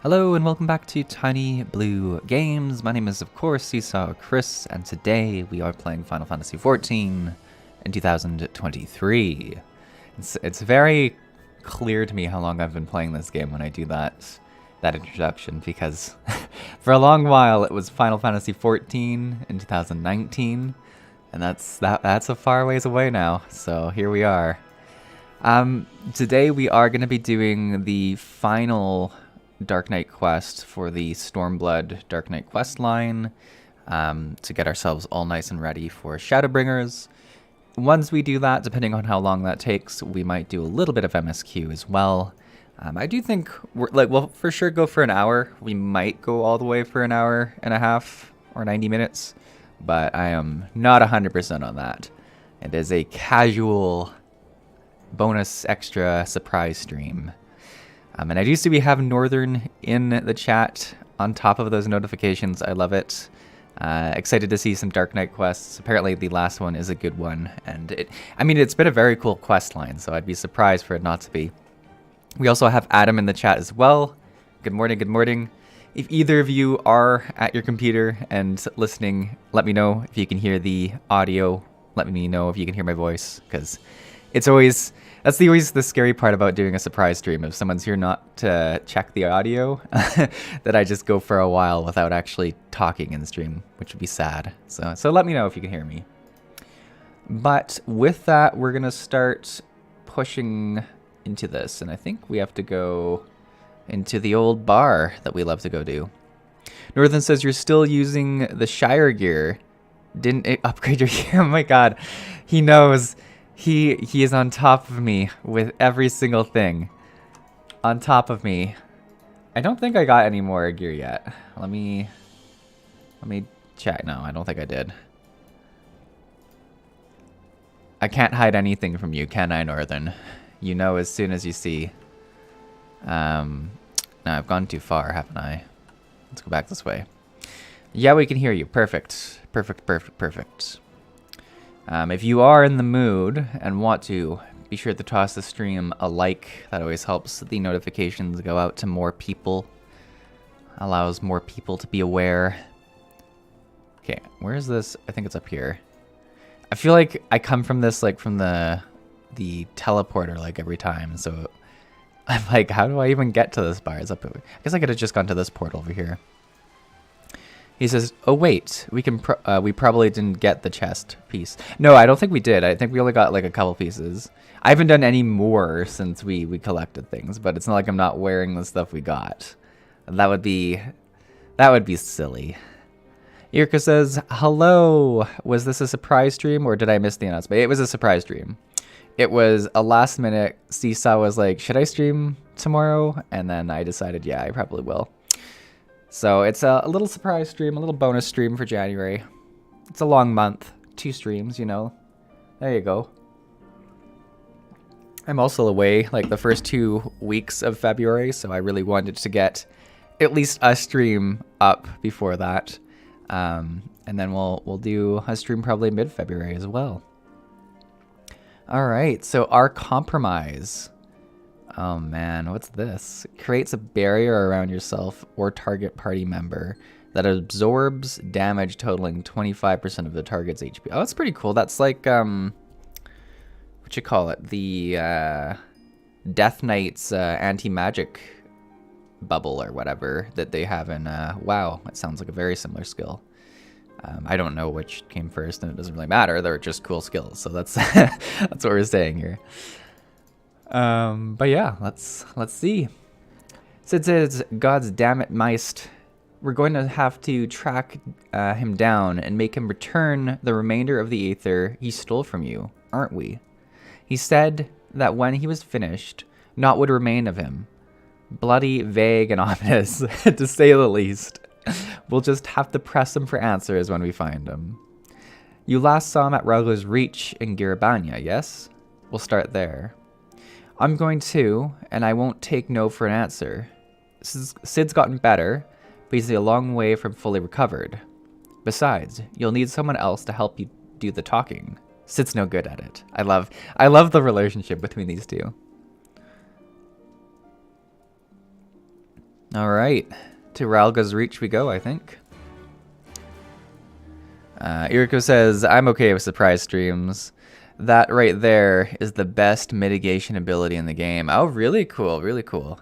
Hello and welcome back to Tiny Blue Games. My name is of course Seesaw Chris, and today we are playing Final Fantasy XIV in 2023. It's very clear to me how long I've been playing this game when I do that introduction, because for a long while it was Final Fantasy XIV in 2019, and that's a far ways away now. So here we are. Today we are going to be doing the final Dark Knight quest for the Stormblood Dark Knight questline, to get ourselves all nice and ready for Shadowbringers. Once we do that, depending on how long that takes, we might do a little bit of MSQ as well. I do think we'll for sure go for an hour. We might go all the way for an hour and a half or 90 minutes, but I am not 100% on that. It is a casual bonus extra surprise stream. And I do see we have Northern in the chat on top of those notifications. I love it. Excited to see some Dark Knight quests. Apparently the last one is a good one. And it's been a very cool quest line, so I'd be surprised for it not to be. We also have Adam in the chat as well. Good morning, good morning. If either of you are at your computer and listening, let me know if you can hear the audio. Let me know if you can hear my voice, because it's always... That's always the scary part about doing a surprise stream. If someone's here not to check the audio, that I just go for a while without actually talking in the stream, which would be sad. So let me know if you can hear me. But with that, we're going to start pushing into this. And I think we have to go into the old bar that we love to go to. Northern says you're still using the Shire gear. Didn't it upgrade your gear? Oh my god. He knows. He is on top of me with every single thing. On top of me. I don't think I got any more gear yet. Let me check. No, I don't think I did. I can't hide anything from you, can I, Northern? You know as soon as you see. No, I've gone too far, haven't I? Let's go back this way. Yeah, we can hear you. Perfect. Perfect, perfect, perfect. If you are in the mood and want to, be sure to toss the stream a like. That always helps the notifications go out to more people. Allows more people to be aware. Okay, where is this? I think it's up here. I feel like I come from this, like, from the teleporter, like, every time. So I'm like, how do I even get to this bar? It's up. I guess I could have just gone to this portal over here. He says, oh wait, we probably didn't get the chest piece. No, I don't think we did. I think we only got like a couple pieces. I haven't done any more since we collected things, but it's not like I'm not wearing the stuff we got. That would be silly. Irka says, hello, was this a surprise stream or did I miss the announcement? It was a surprise stream. It was a last minute. Seesaw was like, should I stream tomorrow? And then I decided, yeah, I probably will. So it's a little surprise stream, a little bonus stream for January. It's a long month. 2 streams, you know. There you go. I'm also away like the first 2 weeks of February, so I really wanted to get at least a stream up before that. And then we'll do a stream probably mid-February as well. All right, so our compromise. Oh man, what's this? Creates a barrier around yourself or target party member that absorbs damage totaling 25% of the target's HP. Oh, that's pretty cool. That's like, what you call it? The Death Knight's anti-magic bubble or whatever that they have in WoW. It sounds like a very similar skill. I don't know which came first, and it doesn't really matter. They're just cool skills, so that's that's what we're saying here. But yeah, let's see. Sid says, God's damn it, Meist. We're going to have to track him down and make him return the remainder of the Aether he stole from you, aren't we? He said that when he was finished, naught would remain of him. Bloody, vague, and ominous, to say the least. We'll just have to press him for answers when we find him. You last saw him at Raglar's Reach in Girabanya, yes? We'll start there. I'm going to, and I won't take no for an answer. Sid's gotten better, but he's a long way from fully recovered. Besides, you'll need someone else to help you do the talking. Sid's no good at it. I love the relationship between these two. Alright, to Ralga's Reach we go, I think. Iriko says, I'm okay with surprise streams. That right there is the best mitigation ability in the game. Oh, really cool, really cool.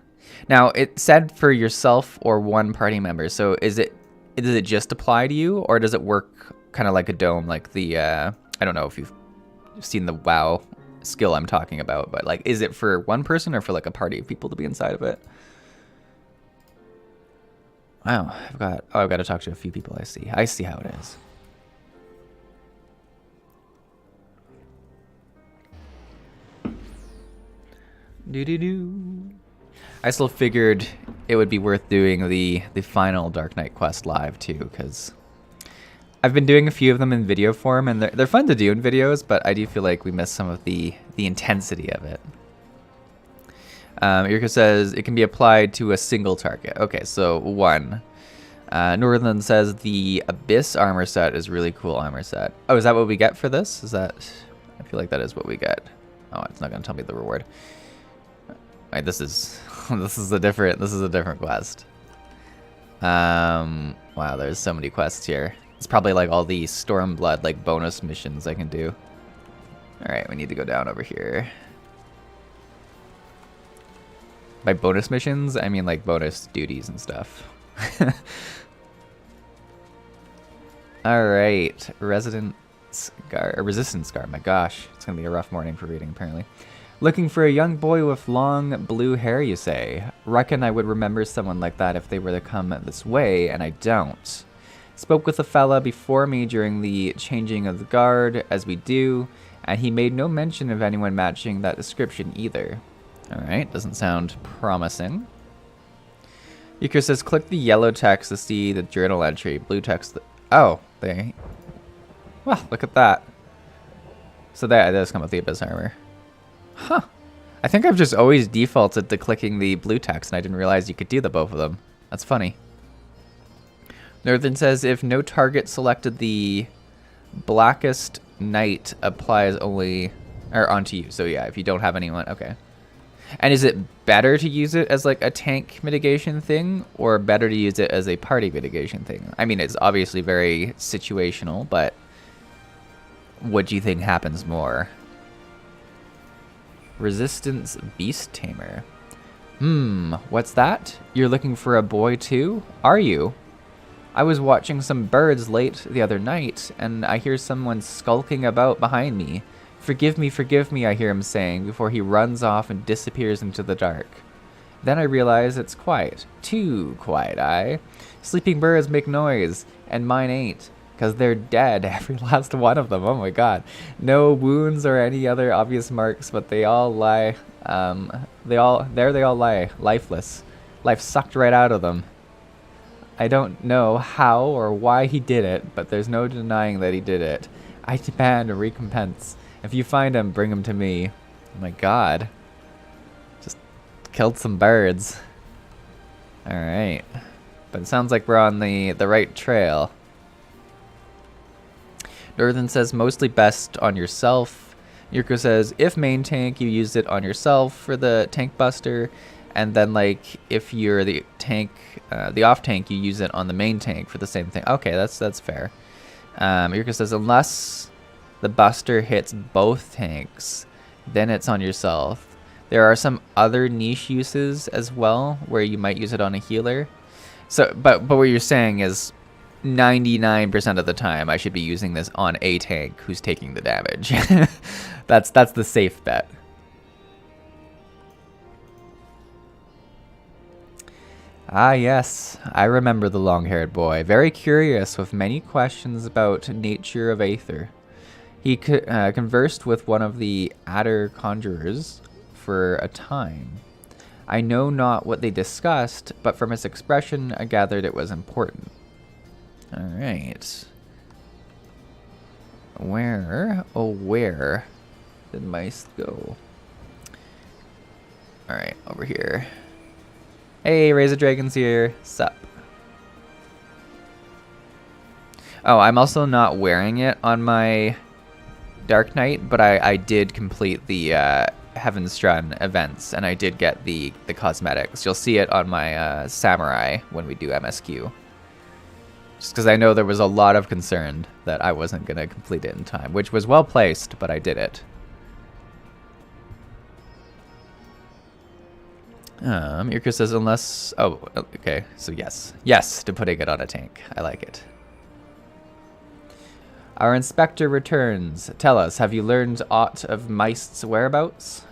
Now, it said for yourself or one party member, so does it just apply to you, or does it work kind of like a dome, like the, I don't know if you've seen the WoW skill I'm talking about, but like, is it for one person or for like a party of people to be inside of it? Wow, I've got to talk to a few people. I see how it is. I still figured it would be worth doing the final Dark Knight quest live too, because I've been doing a few of them in video form, and they're fun to do in videos, but I do feel like we miss some of the intensity of it. Iriko says it can be applied to a single target. Okay, so one. Northern says the Abyss armor set is really cool armor set. Oh, is that what we get for this? Is that? I feel like that is what we get. Oh, it's not gonna tell me the reward. Alright, this is a different quest. Wow, there's so many quests here. It's probably like all the Stormblood like bonus missions I can do. Alright, we need to go down over here. By bonus missions, I mean like bonus duties and stuff. Alright, Resistance Scar. My gosh, it's gonna be a rough morning for reading apparently. Looking for a young boy with long blue hair, you say? Reckon I would remember someone like that if they were to come this way, and I don't. Spoke with a fella before me during the changing of the guard, as we do, and he made no mention of anyone matching that description either. Alright, doesn't sound promising. Yuko says, click the yellow text to see the journal entry. Blue text. Oh, they. Well, look at that. So that does come with the Abyss armor. Huh. I think I've just always defaulted to clicking the blue text, and I didn't realize you could do the both of them. That's funny. Northern says, if no target selected, the Blackest Night applies only or onto you. So yeah, if you don't have anyone, okay. And is it better to use it as like a tank mitigation thing, or better to use it as a party mitigation thing? I mean, it's obviously very situational, but what do you think happens more? Resistance Beast Tamer. What's that? You're looking for a boy too? Are you? I was watching some birds late the other night, and I hear someone skulking about behind me. Forgive me, I hear him saying, before he runs off and disappears into the dark. Then I realize it's quiet. Too quiet, Sleeping birds make noise, and mine ain't. Because they're dead, every last one of them. Oh my god. No wounds or any other obvious marks, but they all lie, they all lie, lifeless. Life sucked right out of them. I don't know how or why he did it, but there's no denying that he did it. I demand a recompense. If you find him, bring him to me. Oh my god. Just killed some birds. Alright. But it sounds like we're on the right trail. Northern says mostly best on yourself. Yurko says if main tank, you use it on yourself for the tank buster, and then like if you're the tank, the off tank, you use it on the main tank for the same thing. Okay, that's fair. Yurko says unless the buster hits both tanks, then it's on yourself. There are some other niche uses as well where you might use it on a healer. So, but what you're saying is 99% of the time I should be using this on a tank who's taking the damage. That's the safe bet. Ah yes, I remember the long-haired boy, very curious with many questions about nature of Aether. He conversed with one of the Adder conjurers for a time. I know not what they discussed, but from his expression I gathered it was important. Alright. Where did mice go? Alright, over here. Hey, Razor Dragon's here. Sup? Oh, I'm also not wearing it on my Dark Knight, but I did complete the Heaven's Run events, and I did get the cosmetics. You'll see it on my Samurai when we do MSQ. Just because I know there was a lot of concern that I wasn't going to complete it in time, which was well placed, but I did it. Mirka says unless... Oh, okay. So yes. Yes to putting it on a tank. I like it. Our inspector returns. Tell us, have you learned aught of Meist's whereabouts?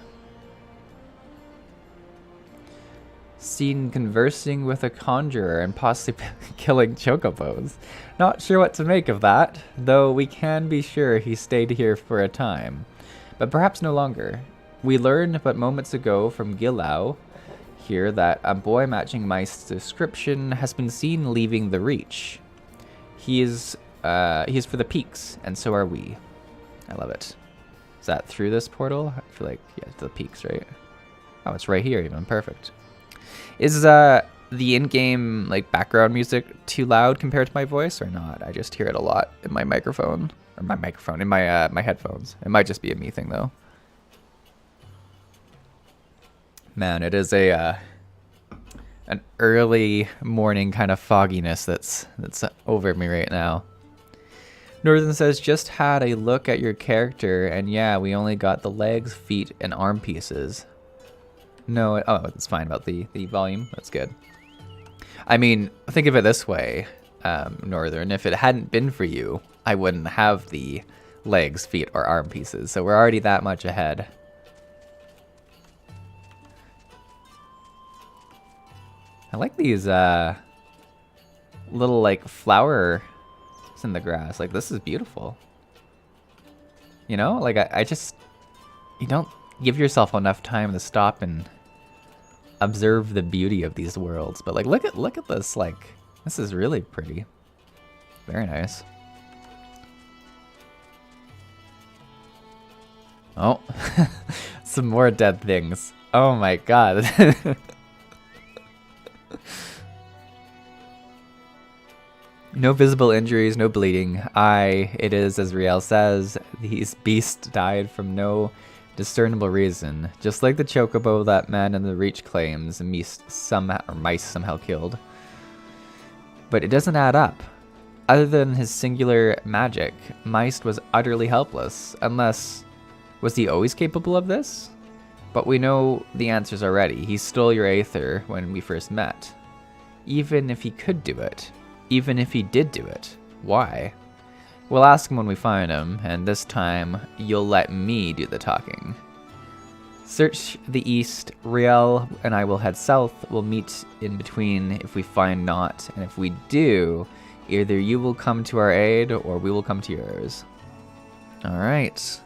Seen conversing with a conjurer and possibly killing chocobos. Not sure what to make of that, though we can be sure he stayed here for a time. But perhaps no longer. We learned but moments ago from Gilau here that a boy matching Meist's description has been seen leaving the Reach. He is for the peaks, and so are we. I love it. Is that through this portal? I feel like, yeah, to the peaks, right? Oh, it's right here even. Perfect. Is the in-game like background music too loud compared to my voice or not? I just hear it a lot in my microphone, or my microphone, in my my headphones. It might just be a me thing though. Man, it is a an early morning kind of fogginess that's over me right now. Northern says, just had a look at your character, and yeah, we only got the legs, feet, and arm pieces. No, oh, it's fine about the volume. That's good. I mean, think of it this way, Northern. If it hadn't been for you, I wouldn't have the legs, feet, or arm pieces. So we're already that much ahead. I like these little like flowers in the grass. Like, this is beautiful. You know, like I just, you don't give yourself enough time to stop and observe the beauty of these worlds. But like, look at this. Like, this is really pretty. Very nice. Oh, some more dead things. Oh my god. No visible injuries, no bleeding. It is as Riel says, these beasts died from no discernible reason. Just like the chocobo that man in the Reach claims mice somehow killed. But it doesn't add up. Other than his singular magic, Meist was utterly helpless, unless... Was he always capable of this? But we know the answers already. He stole your Aether when we first met. Even if he could do it, even if he did do it, why? We'll ask him when we find him, and this time, you'll let me do the talking. Search the east, Riel and I will head south. We'll meet in between if we find naught, and if we do, either you will come to our aid, or we will come to yours. Alright.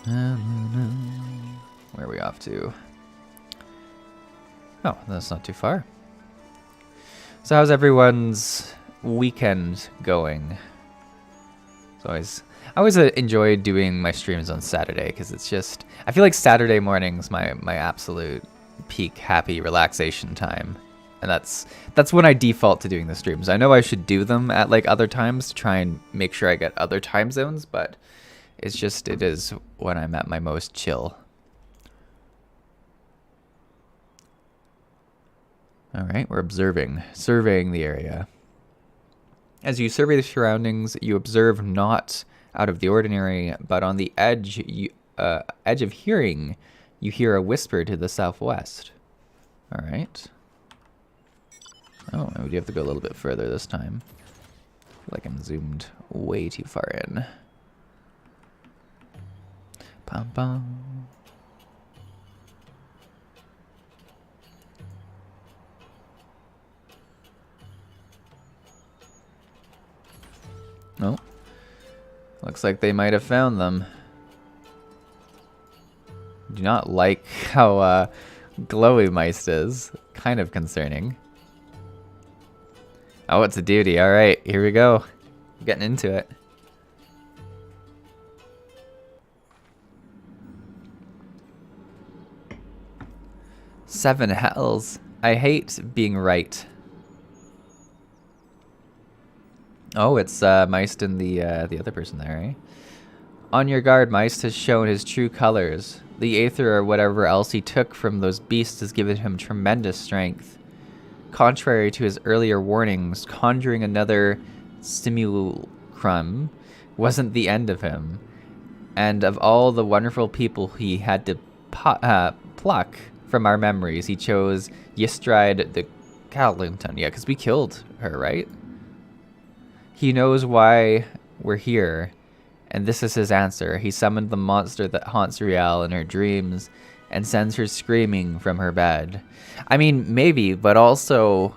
Where are we off to? Oh, that's not too far. So how's everyone's weekend going? I always enjoy doing my streams on Saturday because it's just, I feel like Saturday morning's my absolute peak happy relaxation time. And that's when I default to doing the streams. I know I should do them at like other times to try and make sure I get other time zones, but it's just, it is when I'm at my most chill. All right, we're surveying the area. As you survey the surroundings, you observe not out of the ordinary, but on the edge of hearing, you hear a whisper to the southwest. All right. Oh, we do have to go a little bit further this time. I feel like I'm zoomed way too far in. Pam pam. Oh, looks like they might have found them. Do not like how glowy Meist is. Kind of concerning. Oh, it's a duty. All right, here we go. Getting into it. Seven hells. I hate being right. Oh, it's Meist and the other person there, right? On your guard, Meist has shown his true colors. The aether or whatever else he took from those beasts has given him tremendous strength. Contrary to his earlier warnings, conjuring another simulacrum wasn't the end of him. And of all the wonderful people he had to pluck from our memories, he chose Ystride the Callington. Yeah, because we killed her, right? He knows why we're here, and this is his answer. He summoned the monster that haunts Riel in her dreams and sends her screaming from her bed. I mean, maybe, but also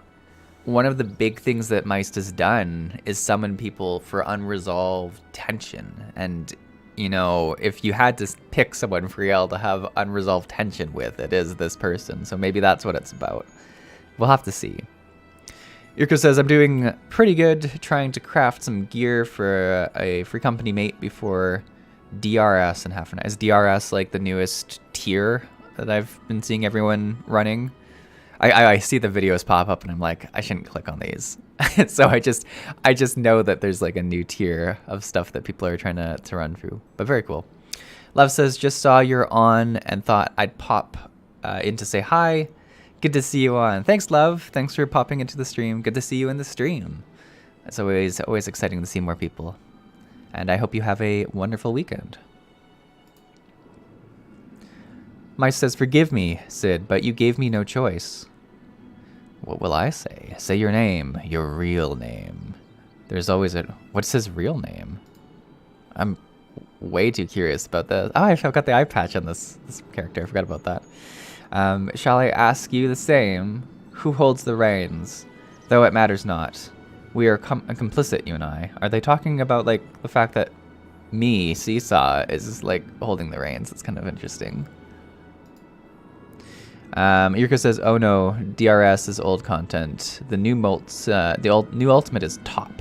one of the big things that Meist has done is summon people for unresolved tension. And, you know, if you had to pick someone for Riel to have unresolved tension with, it is this person. So maybe that's what it's about. We'll have to see. Yurko says, I'm doing pretty good, trying to craft some gear for a free company mate before DRS in half an hour. Is DRS like the newest tier that I've been seeing everyone running? I see the videos pop up and I'm like, I shouldn't click on these. So I just know that there's like a new tier of stuff that people are trying to run through. But very cool. Love says, just saw you're on and thought I'd pop in to say hi. Good to see you on. Thanks, Love. Thanks for popping into the stream. Good to see you in the stream. It's always exciting to see more people. And I hope you have a wonderful weekend. Mike says, forgive me, Sid, but you gave me no choice. What will I say? Say your name, your real name. There's always a... What's his real name? I'm way too curious about this. Oh, I forgot the eye patch on this character. I forgot about that. Shall I ask you the same? Who holds the reins? Though it matters not. We are complicit, you and I. Are they talking about, like, the fact that me, Seesaw, is, like, holding the reins? It's kind of interesting. Yurko says, oh no, DRS is old content. The new new ultimate is top.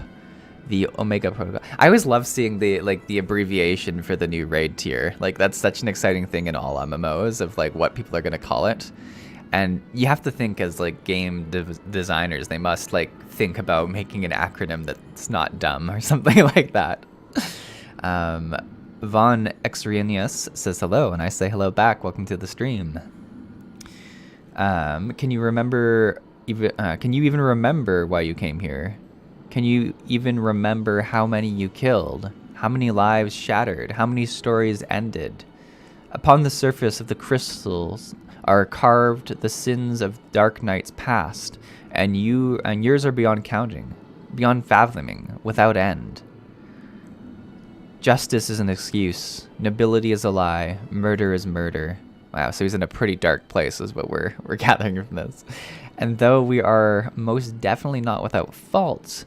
The Omega Protocol. I always love seeing the abbreviation for the new raid tier. Like, that's such an exciting thing in all MMOs of like what people are gonna call it. And you have to think as like game designers, they must like think about making an acronym that's not dumb or something like that. Von Exrenius says hello, and I say hello back. Welcome to the stream. Can you even remember why you came here? Can you even remember how many you killed? How many lives shattered? How many stories ended? Upon the surface of the crystals are carved the sins of dark nights past, and yours are beyond counting, beyond fathoming, without end. Justice is an excuse. Nobility is a lie. Murder is murder. Wow, so he's in a pretty dark place is what we're gathering from this. And though we are most definitely not without fault,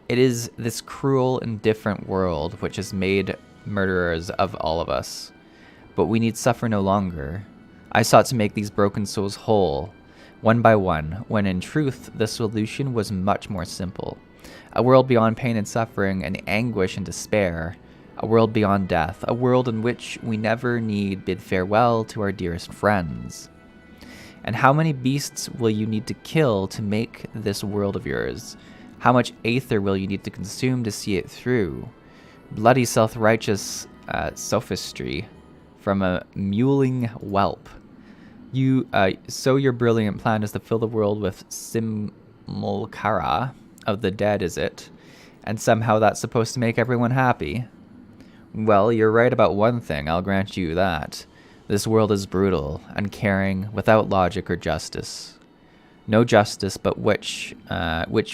it is this cruel and different world which has made murderers of all of us. But we need suffer no longer. I sought to make these broken souls whole, one by one, when in truth the solution was much more simple. A world beyond pain and suffering and anguish and despair. A world beyond death. A world in which we never need bid farewell to our dearest friends. And how many beasts will you need to kill to make this world of yours? How much aether will you need to consume to see it through? Bloody self-righteous sophistry from a mewling whelp. So your brilliant plan is to fill the world with simulacra of the dead, is it? And somehow that's supposed to make everyone happy? Well, you're right about one thing, I'll grant you that. This world is brutal, uncaring, without logic or justice. No justice but which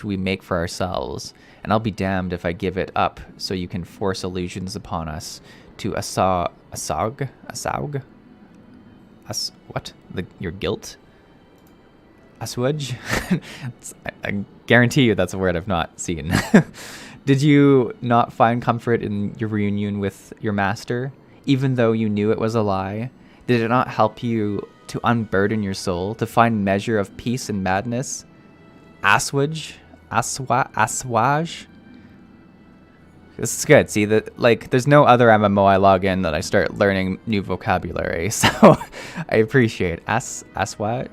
we make for ourselves, and I'll be damned if I give it up so you can force illusions upon us to your guilt? Assuage? I guarantee you that's a word I've not seen. Did you not find comfort in your reunion with your master, even though you knew it was a lie? Did it not help you to unburden your soul, to find measure of peace and madness? Assuage? Assuage? This is good. See, that like there's no other MMO I log in that I start learning new vocabulary, so I appreciate aswage?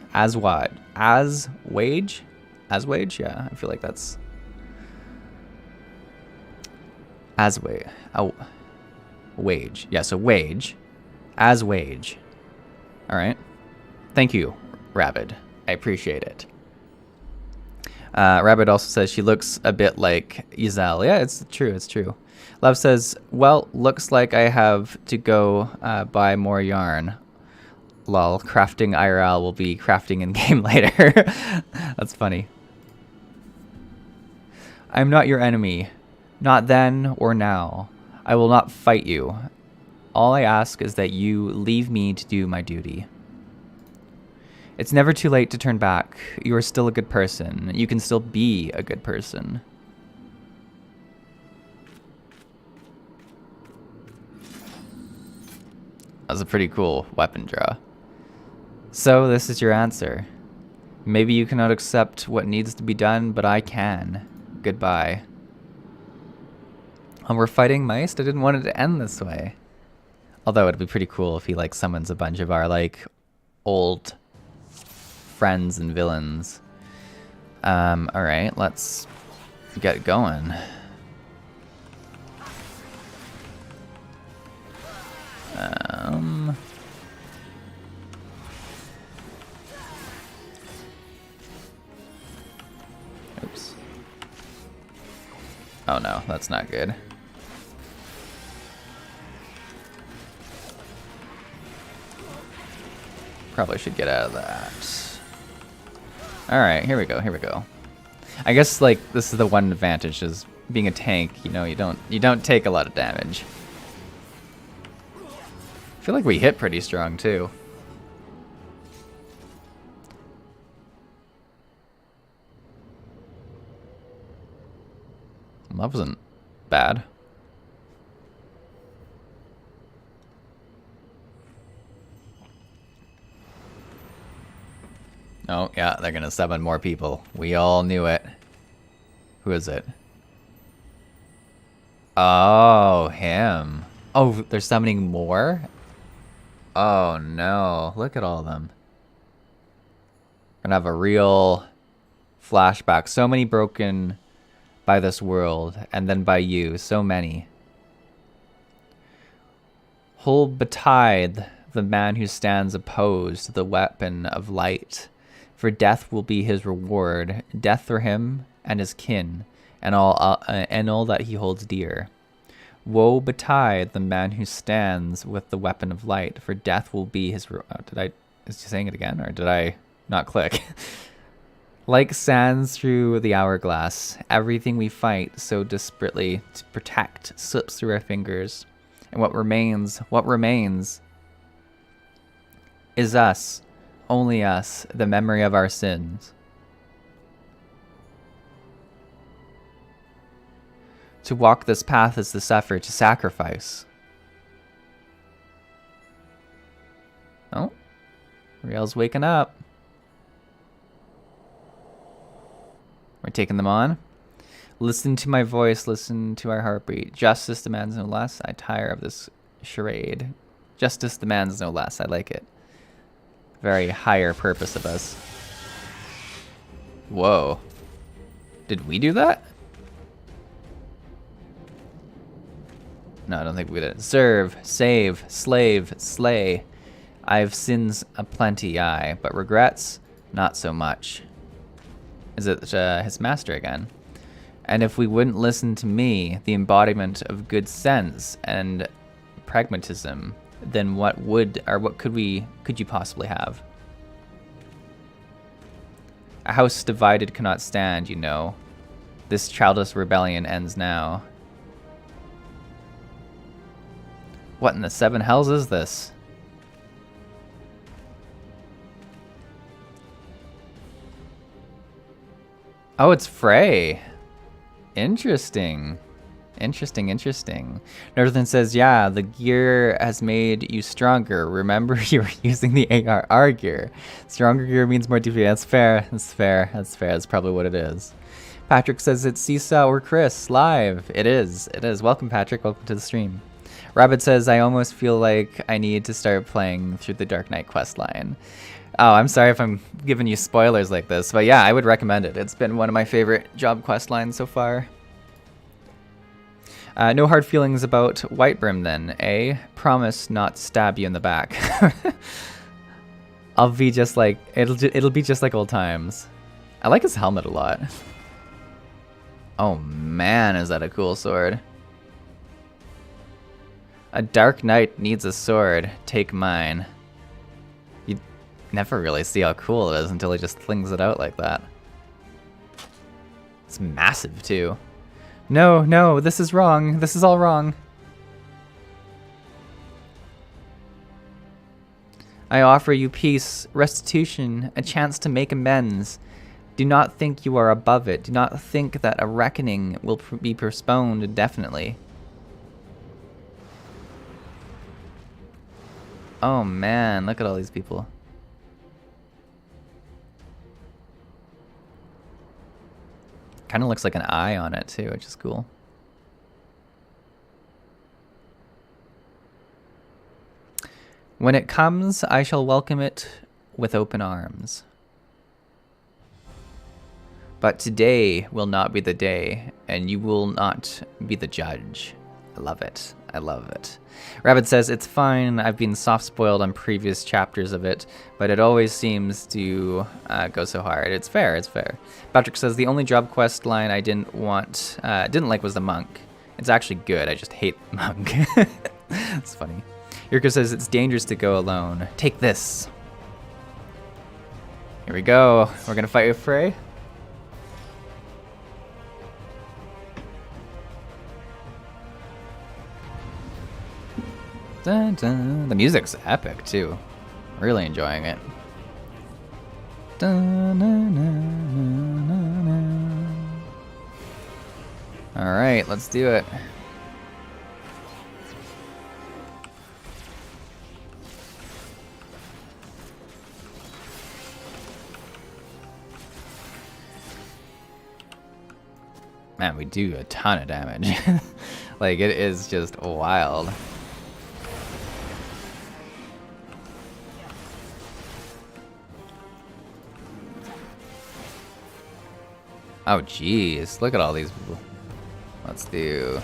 Yeah, I feel like that's aswage. Oh, wage. Yeah, so wage. As wage. Alright. Thank you, Rabbit. I appreciate it. Rabbit also says she looks a bit like Giselle. Yeah, it's true, it's true. Love says, well, looks like I have to go buy more yarn. Lol, crafting IRL will be crafting in-game later. That's funny. I'm not your enemy. Not then or now. I will not fight you. All I ask is that you leave me to do my duty. It's never too late to turn back. You are still a good person. You can still be a good person. That's a pretty cool weapon draw. So this is your answer. Maybe you cannot accept what needs to be done, but I can. Goodbye. And we're fighting Meist? I didn't want it to end this way. Although it'd be pretty cool if he like summons a bunch of our like old friends and villains. Alright, let's get going. Oops. Oh no, that's not good. Probably should get out of that. Alright, here we go, here we go. I guess like this is the one advantage is being a tank, you know, you don't take a lot of damage. I feel like we hit pretty strong too. That wasn't bad. Oh, yeah, they're gonna summon more people. We all knew it. Who is it? Oh, him. Oh, they're summoning more? Oh, no. Look at all of them. Gonna have a real flashback. So many broken by this world, and then by you. So many. Hold betide the man who stands opposed to the weapon of light. For death will be his reward, death for him and his kin, and all that he holds dear. Woe betide the man who stands with the weapon of light, for death will be his. Is he saying it again, or did I not click? Like sands through the hourglass, everything we fight so desperately to protect slips through our fingers, and what remains is us. Only us, the memory of our sins. To walk this path is to suffer, to sacrifice. Oh, Riel's waking up. We're taking them on. Listen to my voice, listen to our heartbeat. Justice demands no less. I tire of this charade. Justice demands no less. I like it. Very higher purpose of us. Whoa. Did we do that? No, I don't think we did. Serve, save, slave, slay. I've sins aplenty, aye, but regrets, not so much. Is it his master again? And if we wouldn't listen to me, the embodiment of good sense and pragmatism, then what could you possibly have? A house divided cannot stand, you know. This childless rebellion ends now. What in the seven hells is this? Oh, it's Frey. Interesting. Interesting. Northern says, yeah, the gear has made you stronger. Remember, you were using the ARR gear. Stronger gear means more DP. That's fair. That's probably what it is. Patrick says it's Seesaw or Chris live. It is. Welcome, Patrick. Welcome to the stream. Rabbit says, I almost feel like I need to start playing through the Dark Knight questline. Oh, I'm sorry if I'm giving you spoilers like this, but yeah, I would recommend it. It's been one of my favorite job questlines so far. No hard feelings about Whitebrim then, eh? Promise not stab you in the back. I'll be just like, it'll be just like old times. I like his helmet a lot. Oh man, is that a cool sword. A dark knight needs a sword, take mine. You never really see how cool it is until he just flings it out like that. It's massive too. No, no, this is wrong. This is all wrong. I offer you peace, restitution, a chance to make amends. Do not think you are above it. Do not think that a reckoning will be postponed indefinitely. Oh man, look at all these people. Kind of looks like an eye on it too, which is cool. When it comes, I shall welcome it with open arms. But today will not be the day, and you will not be the judge. I love it. I love it. Rabbit says, it's fine. I've been soft-spoiled on previous chapters of it, but it always seems to go so hard. It's fair. It's fair. Patrick says, the only job quest line I didn't like was the monk. It's actually good. I just hate monk. It's funny. Yurko says, it's dangerous to go alone. Take this. Here we go. We're going to fight with Frey. Dun, dun. The music's epic too. Really enjoying it. Dun, dun, dun, dun, dun. All right, let's do it. Man, we do a ton of damage. Like, it is just wild. Oh, jeez. Look at all these people. Let's do...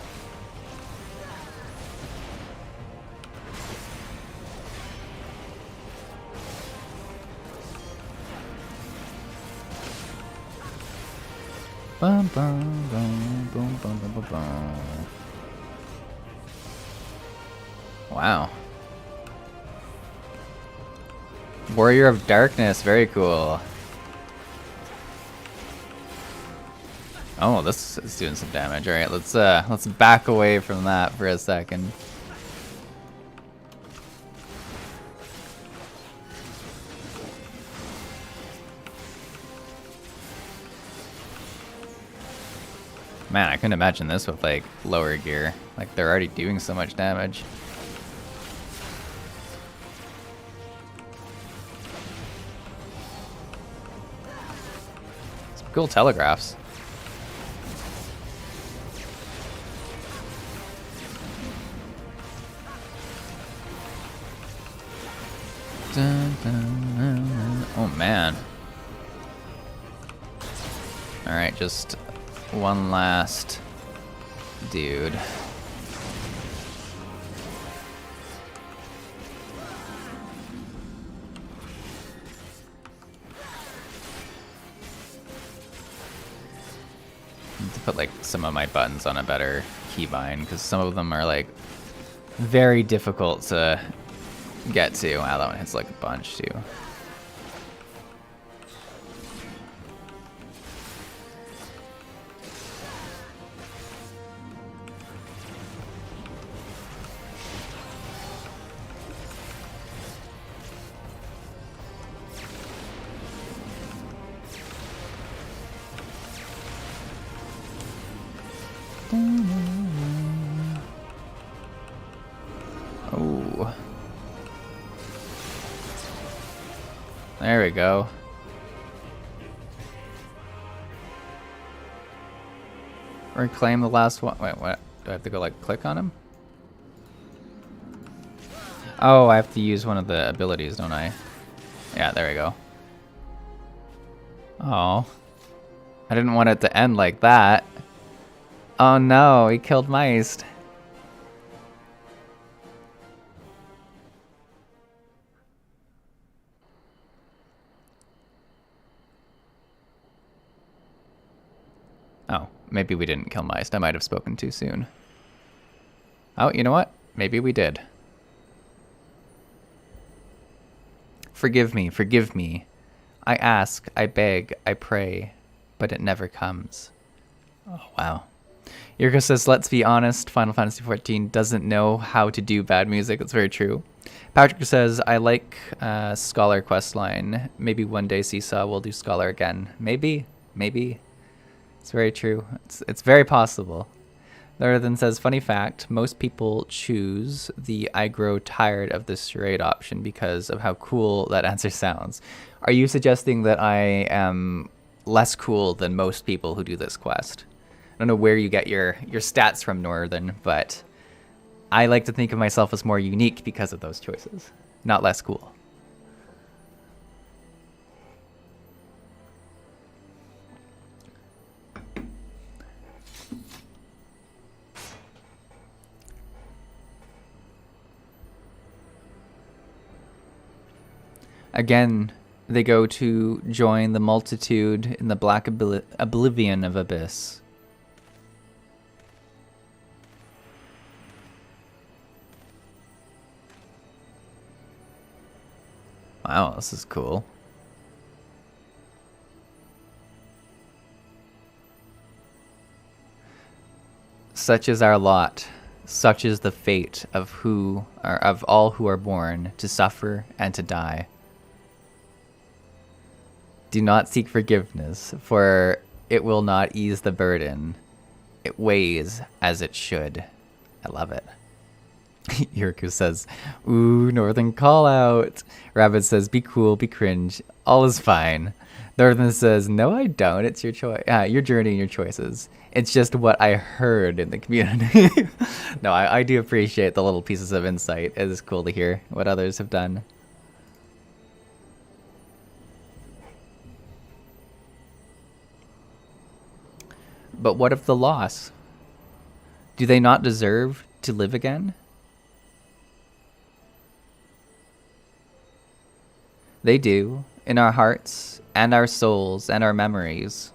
Bum, bum, bum, bum, bum, bum, bum, bum. Wow. Warrior of Darkness. Very cool. Oh, this is doing some damage. All right, let's back away from that for a second. Man, I couldn't imagine this with like lower gear. Like they're already doing so much damage. Some cool telegraphs. Dun, dun, dun, dun. Oh man. Alright, just one last dude. Need to put like some of my buttons on a better keybind because some of them are like very difficult to get to. Wow, that one hits like a bunch too. Oh. There we go. Reclaim the last one. Wait, what? Do I have to go like click on him? Oh, I have to use one of the abilities, don't I? Yeah, there we go. Oh. I didn't want it to end like that. Oh no, he killed Meist. Oh, maybe we didn't kill Meist. I might have spoken too soon. Oh, you know what? Maybe we did. Forgive me, forgive me. I ask, I beg, I pray, but it never comes. Oh, wow. Yurko says, let's be honest, Final Fantasy XIV doesn't know how to do bad music. That's very true. Patrick says, I like Scholar questline. Maybe one day Seesaw will do Scholar again. Maybe. It's very true. It's very possible. Larthan says, funny fact, most people choose the I grow tired of this charade option because of how cool that answer sounds. Are you suggesting that I am less cool than most people who do this quest? I don't know where you get your stats from, Northern, but I like to think of myself as more unique because of those choices, not less cool. Again, they go to join the multitude in the black oblivion of Abyss. Wow, this is cool. Such is our lot. Such is the fate of all who are born to suffer and to die. Do not seek forgiveness, for it will not ease the burden. It weighs as it should. I love it. Yurku says, ooh, Northern call out. Rabbit says, be cool, be cringe. All is fine. Northern says, no, I don't. It's your choice. Your journey and your choices. It's just what I heard in the community. No, I do appreciate the little pieces of insight. It is cool to hear what others have done. But what of the loss? Do they not deserve to live again? They do, in our hearts, and our souls, and our memories.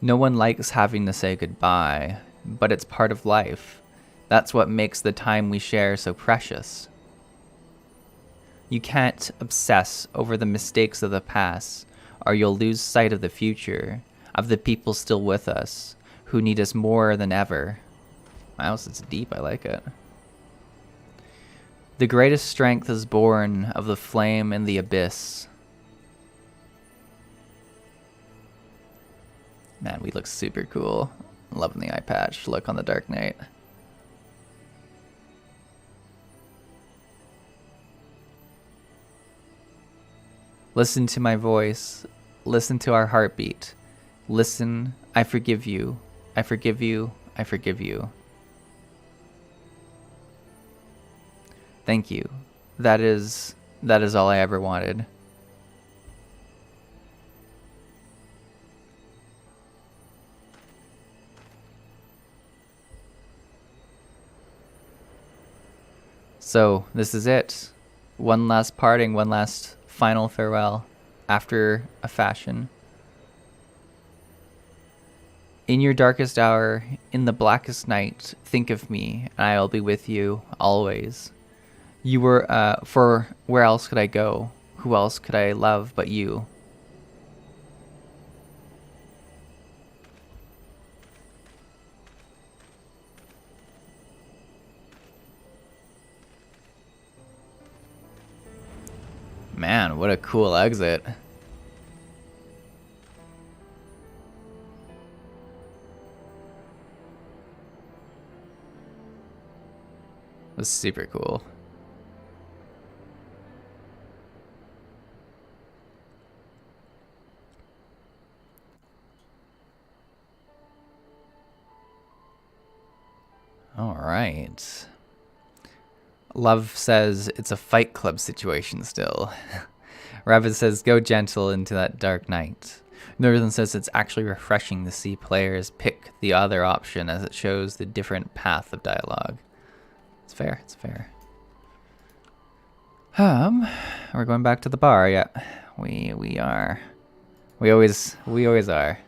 No one likes having to say goodbye, but it's part of life. That's what makes the time we share so precious. You can't obsess over the mistakes of the past, or you'll lose sight of the future, of the people still with us, who need us more than ever. Wow, it's deep, I like it. The greatest strength is born of the flame in the abyss. Man, we look super cool. Loving the eye patch look on the Dark Knight. Listen to my voice. Listen to our heartbeat. Listen, I forgive you. I forgive you. I forgive you. Thank you. That is all I ever wanted. So, this is it. One last parting, one last final farewell, after a fashion. In your darkest hour, in the blackest night, think of me, and I will be with you always. You were, for where else could I go? Who else could I love but you? Man, what a cool exit. It was super cool. All right. Love says it's a Fight Club situation still. Rabbit says go gentle into that dark night. Northern says it's actually refreshing to see players pick the other option as it shows the different path of dialogue. It's fair, it's fair. We're going back to the bar, yeah. We are. We always are.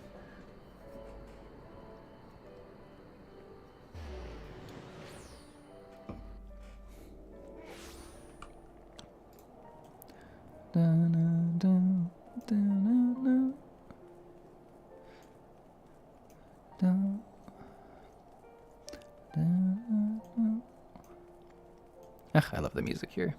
Ugh, I love the music here.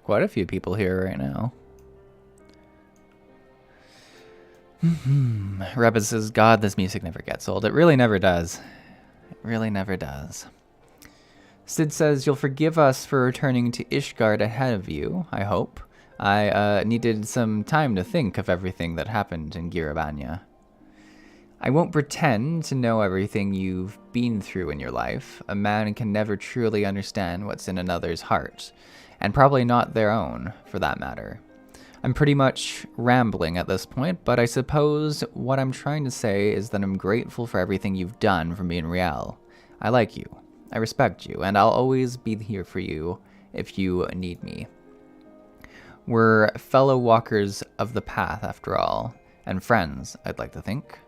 Quite a few people here right now. Rabbit says, God, this music never gets old. It really never does. It really never does. Sid says, you'll forgive us for returning to Ishgard ahead of you, I hope. I needed some time to think of everything that happened in Girabanya. I won't pretend to know everything you've been through in your life. A man can never truly understand what's in another's heart, and probably not their own, for that matter. I'm pretty much rambling at this point, but I suppose what I'm trying to say is that I'm grateful for everything you've done for me and Riel. I like you, I respect you, and I'll always be here for you if you need me. We're fellow walkers of the path, after all, and friends, I'd like to think.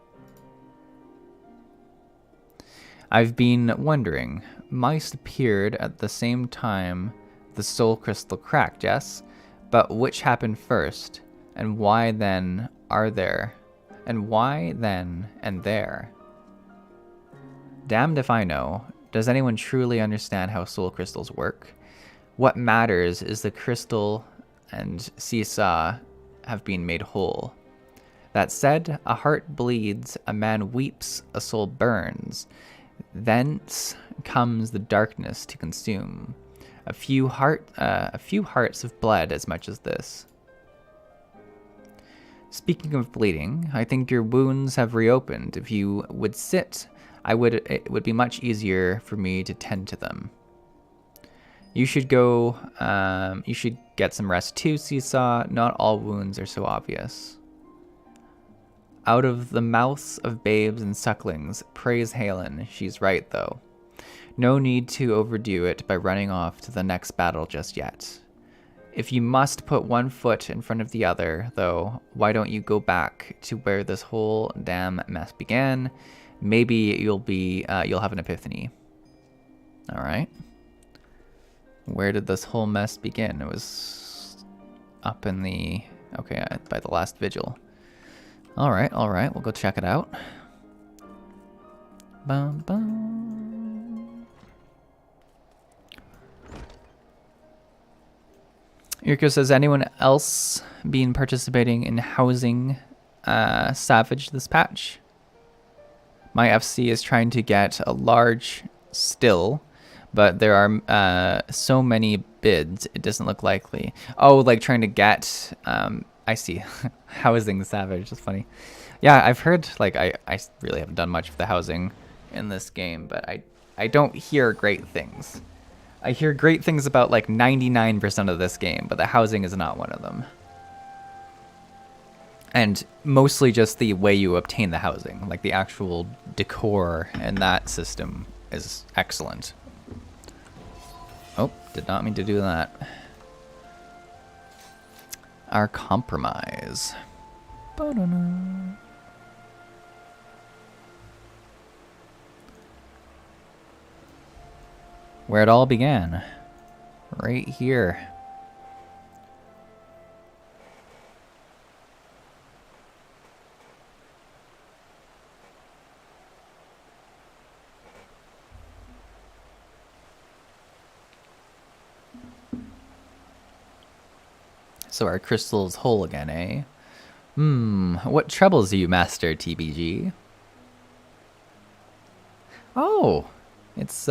I've been wondering, mice appeared at the same time the soul crystal cracked, yes? But which happened first? And why then are there? And why then and there? Damned if I know. Does anyone truly understand how soul crystals work? What matters is the crystal and seesaw have been made whole. That said, a heart bleeds, a man weeps, a soul burns. Thence comes the darkness to consume. A few hearts have bled as much as this. Speaking of bleeding, I think your wounds have reopened. If you would sit, it would be much easier for me to tend to them. You should go. You should get some rest too, Seesaw. Not all wounds are so obvious. Out of the mouths of babes and sucklings, praise Halen. She's right, though. No need to overdo it by running off to the next battle just yet. If you must put one foot in front of the other, though, why don't you go back to where this whole damn mess began? Maybe you'll have an epiphany. All right. Where did this whole mess begin? It was up in the... Okay, by the last vigil. All right, we'll go check it out. Bum, bum. Yurko says, anyone else been participating in housing Savage this patch? My FC is trying to get a large still, but there are so many bids, it doesn't look likely. Oh, like trying to get... I see. Housing Savage. That's funny. Yeah, I've heard, like, I really haven't done much for the housing in this game, but I don't hear great things. I hear great things about, like, 99% of this game, but the housing is not one of them. And mostly just the way you obtain the housing. Like, the actual decor in that system is excellent. Oh, did not mean to do that. Our compromise. Ba-da-da. Where it all began. Right here. So our crystal's whole again, eh? What troubles you, Master TBG? Oh, it's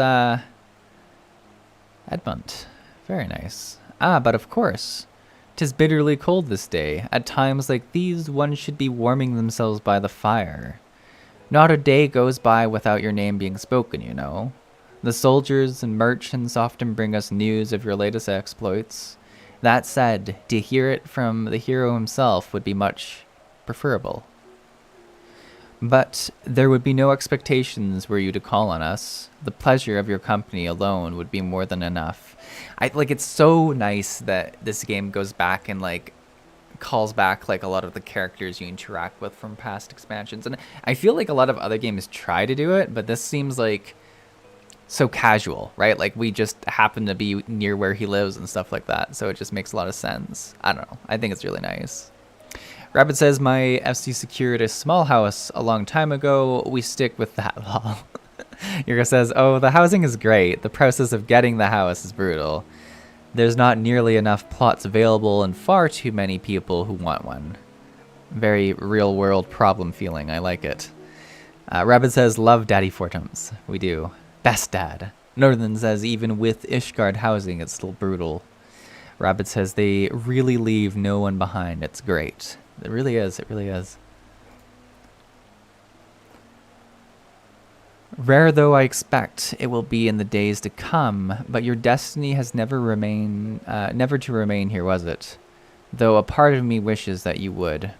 Edmund. Very nice. Ah, but of course. 'Tis bitterly cold this day. At times like these, one should be warming themselves by the fire. Not a day goes by without your name being spoken, you know. The soldiers and merchants often bring us news of your latest exploits. That said, to hear it from the hero himself would be much preferable. But there would be no expectations were you to call on us. The pleasure of your company alone would be more than enough. It's so nice that this game goes back and like calls back like a lot of the characters you interact with from past expansions. And I feel like a lot of other games try to do it, but this seems like so casual, right? Like we just happen to be near where he lives and stuff like that. So it just makes a lot of sense. I don't know. I think it's really nice. Rabbit says, my FC secured a small house a long time ago. We stick with that. Lol. Yurga says, oh, the housing is great. The process of getting the house is brutal. There's not nearly enough plots available and far too many people who want one. Very real world problem feeling. I like it. Rabbit says, love Daddy Fortums. We do. Best dad. Northern says, even with Ishgard housing, it's still brutal. Rabbit says, they really leave no one behind. It's great. It really is. It really is. Rare though I expect it will be in the days to come, but your destiny has never to remain here, was it? Though a part of me wishes that you would.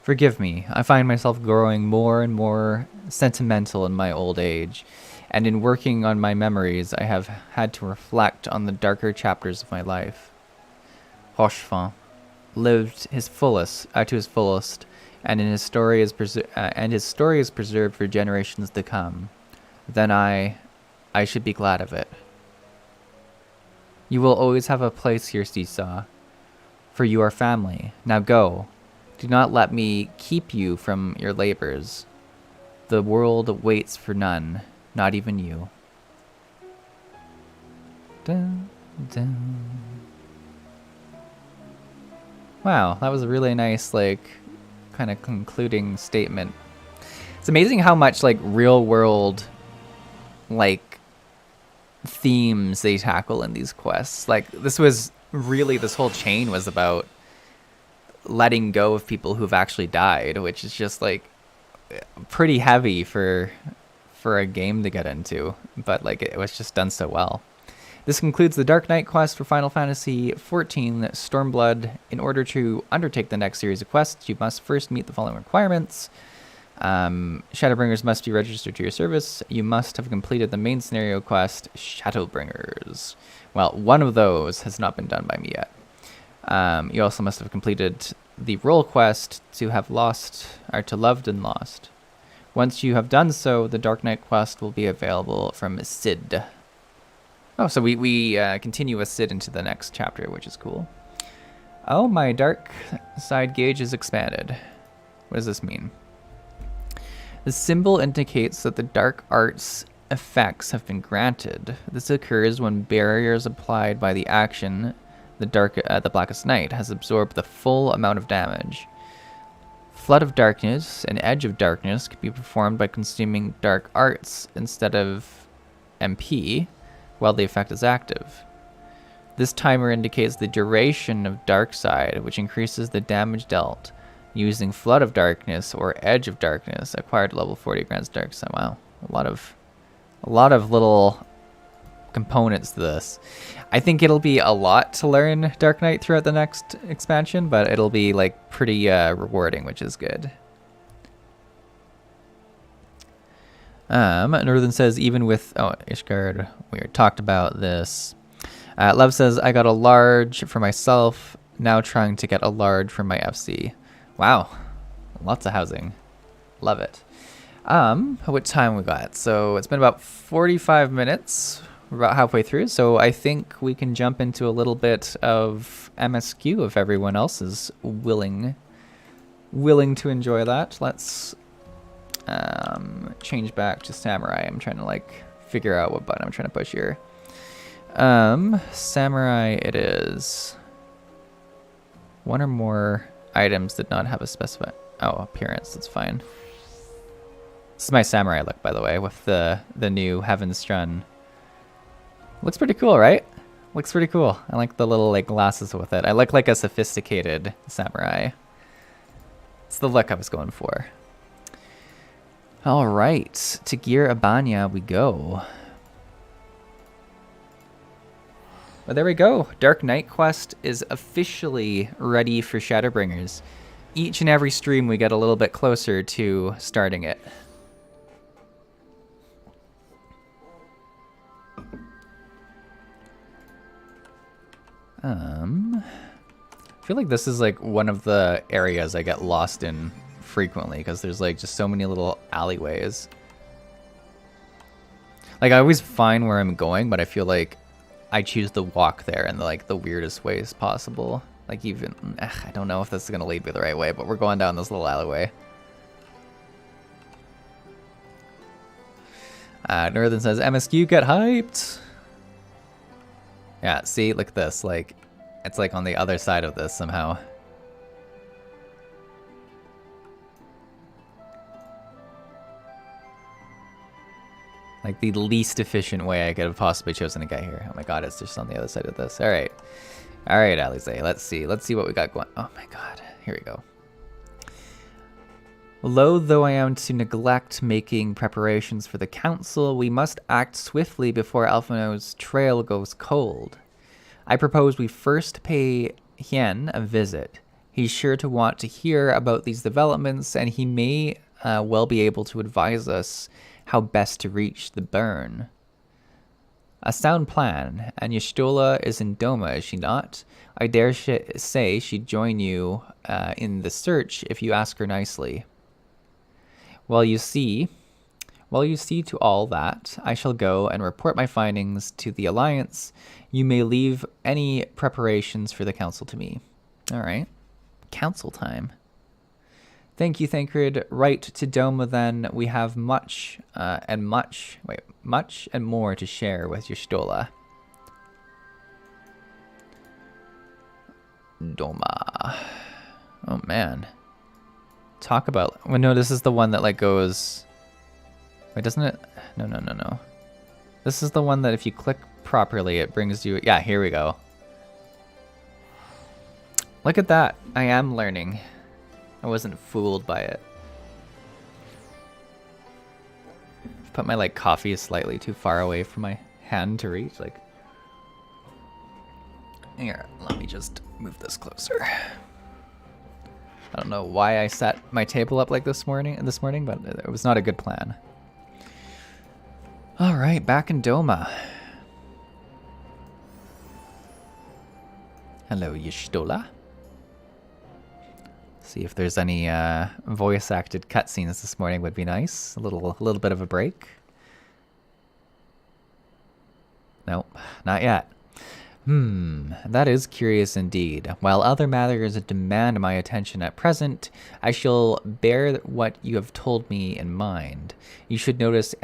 Forgive me. I find myself growing more and more sentimental in my old age, and in working on my memories, I have had to reflect on the darker chapters of my life. Rochefort lived to his fullest, and his story is preserved for generations to come. Then I should be glad of it. You will always have a place here, Seesaw, for you are family. Now go. Do not let me keep you from your labors. The world waits for none, not even you. Dun, dun. Wow, that was a really nice, like, kind of concluding statement. It's amazing how much, like, real world, like, themes they tackle in these quests. Like, this whole chain was about letting go of people who've actually died, which is just, like, pretty heavy for a game to get into. But, like, it was just done so well. This concludes the Dark Knight quest for Final Fantasy XIV Stormblood. In order to undertake the next series of quests, you must first meet the following requirements. Shadowbringers must be registered to your service. You must have completed the main scenario quest, Shadowbringers. Well, one of those has not been done by me yet. You also must have completed the role quest to loved and lost. Once you have done so, the Dark Knight quest will be available from Sid. Oh, so we continue with Sid into the next chapter, which is cool. Oh, my dark side gauge is expanded. What does this mean? The symbol indicates that the dark arts effects have been granted. This occurs when barriers applied by the action, the Blackest Night, has absorbed the full amount of damage. Flood of Darkness and Edge of Darkness can be performed by consuming dark arts instead of MP, while the effect is active. This timer indicates the duration of Dark Side, which increases the damage dealt. Using Flood of Darkness or Edge of Darkness, acquired level 40 grants Dark Side. Wow, a lot of little components to this. I think it'll be a lot to learn Dark Knight throughout the next expansion, but it'll be like pretty rewarding, which is good. Northern says, even with... Oh, Ishgard, we talked about this. Love says, I got a large for myself, now trying to get a large for my FC. Wow. Lots of housing. Love it. What time we got? So it's been about 45 minutes. We're about halfway through, so I think we can jump into a little bit of MSQ if everyone else is willing to enjoy that. Let's... change back to Samurai. I'm trying to like figure out what button I'm trying to push here. Samurai it is. One or more items did not have a specified appearance. That's fine. This is my samurai look, by the way, with the new Heaven's Strun. Looks pretty cool, right? Looks pretty cool. I like the little like glasses with it. I look like a sophisticated samurai. It's the look I was going for. All right, to Gear Abanya we go. Well, there we go. Dark Knight quest is officially ready for Shadowbringers. Each and every stream we get a little bit closer to starting it. I feel like this is like one of the areas I get lost in frequently because there's like just so many little alleyways. Like I always find where I'm going, but I feel like I choose to walk there in like the weirdest ways possible. Like even, I don't know if this is gonna lead me the right way, but we're going down this little alleyway. Northern says, MSQ, get hyped! Yeah, see, look at this, like, it's like on the other side of this somehow. Like the least efficient way I could have possibly chosen to get here. Oh my god, it's just on the other side of this. Alright. Alright, Alize, let's see. Let's see what we got going. Oh my god, here we go. Loath though I am to neglect making preparations for the council, we must act swiftly before Alphino's trail goes cold. I propose we first pay Hien a visit. He's sure to want to hear about these developments, and he may well be able to advise us how best to reach the burn. A sound plan, and Y'shtola is in Doma, is she not? I dare say she'd join you in the search if you ask her nicely. Well, you see to all that, I shall go and report my findings to the Alliance. You may leave any preparations for the council to me. All right. Council time. Thank you, Thancred. Right to Doma, then. We have much and more to share with Y'shtola. Doma. Oh, man. Talk about... Well, no, this is the one that, like, goes... Wait, doesn't it? No. This is the one that if you click properly, it brings you... Yeah, here we go. Look at that. I am learning. I wasn't fooled by it. Put my, like, coffee slightly too far away from my hand to reach. Like... Here, let me just move this closer. I don't know why I set my table up like this morning, but it was not a good plan. All right, back in Doma. Hello, Y'shtola. See if there's any voice-acted cutscenes this morning would be nice. A little bit of a break. Nope, not yet. That is curious indeed. While other matters demand my attention at present, I shall bear what you have told me in mind. You should notice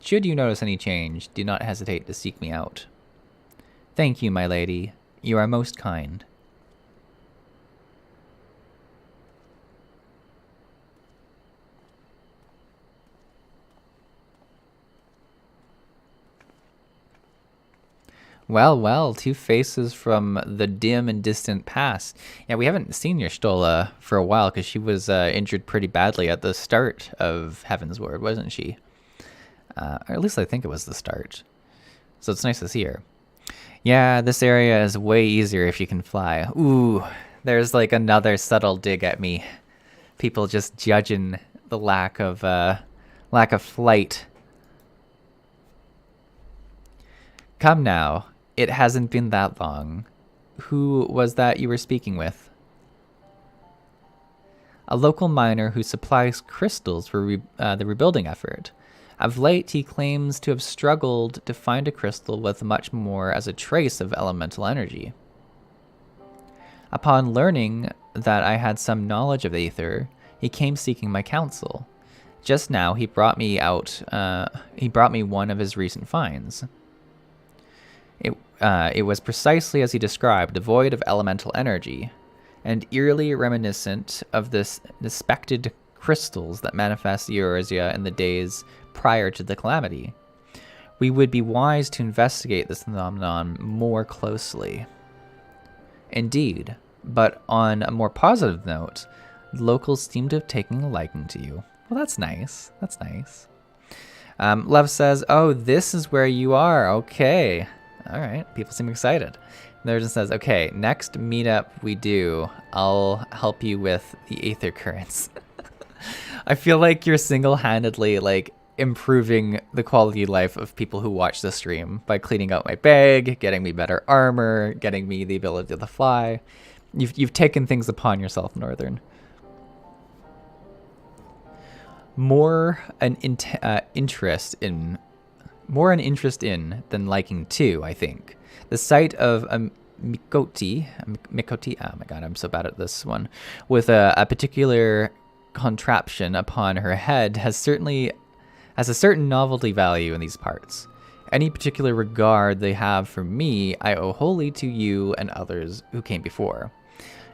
should you notice any change, do not hesitate to seek me out. Thank you, my lady. You are most kind. Well, two faces from the dim and distant past. Yeah, we haven't seen Y'shtola for a while because she was injured pretty badly at the start of Heaven's Ward, wasn't she? Or at least I think it was the start. So it's nice to see her. Yeah, this area is way easier if you can fly. Ooh, there's like another subtle dig at me. People just judging the lack of flight. Come now. It hasn't been that long. Who was that you were speaking with? A local miner who supplies crystals for the rebuilding effort. Of late, he claims to have struggled to find a crystal with much more as a trace of elemental energy. Upon learning that I had some knowledge of Aether, he came seeking my counsel. Just now, he brought me one of his recent finds. It was precisely as he described, devoid of elemental energy, and eerily reminiscent of this suspected crystals that manifest the Eorzea in the days prior to the calamity. We would be wise to investigate this phenomenon more closely. Indeed, but on a more positive note, locals seem to have taken a liking to you. Well, that's nice. That's nice. Lev says, oh, this is where you are. Okay. All right. People seem excited. Nerden says, okay, next meetup we do, I'll help you with the Aether Currents. I feel like you're single-handedly, like, improving the quality of life of people who watch the stream by cleaning out my bag, getting me better armor, getting me the ability to fly. You've taken things upon yourself, Northern. More an interest in than liking to, I think. The sight of a Mikoti, oh my god, I'm so bad at this one, with a particular contraption upon her head has a certain novelty value in these parts. Any particular regard they have for me, I owe wholly to you and others who came before.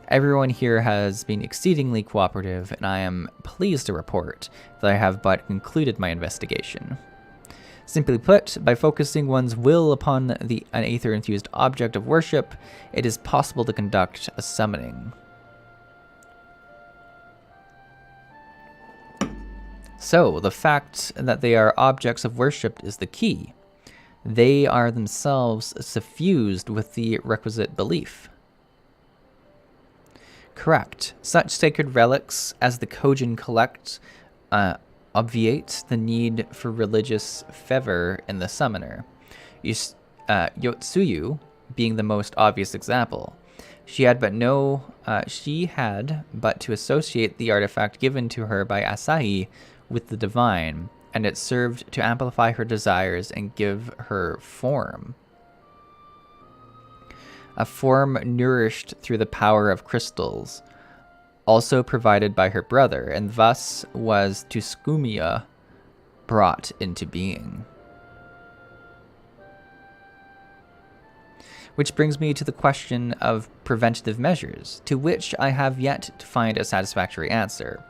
Everyone here has been exceedingly cooperative, and I am pleased to report that I have but concluded my investigation. Simply put, by focusing one's will upon an aether-infused object of worship, it is possible to conduct a summoning. So, the fact that they are objects of worship is the key. They are themselves suffused with the requisite belief. Correct. Such sacred relics as the Kojin collect obviate the need for religious fervor in the summoner. Yotsuyu being the most obvious example. She had but to associate the artifact given to her by Asahi with the divine, and it served to amplify her desires and give her form. A form nourished through the power of crystals, also provided by her brother, and thus was Tuscumia brought into being. Which brings me to the question of preventative measures, to which I have yet to find a satisfactory answer.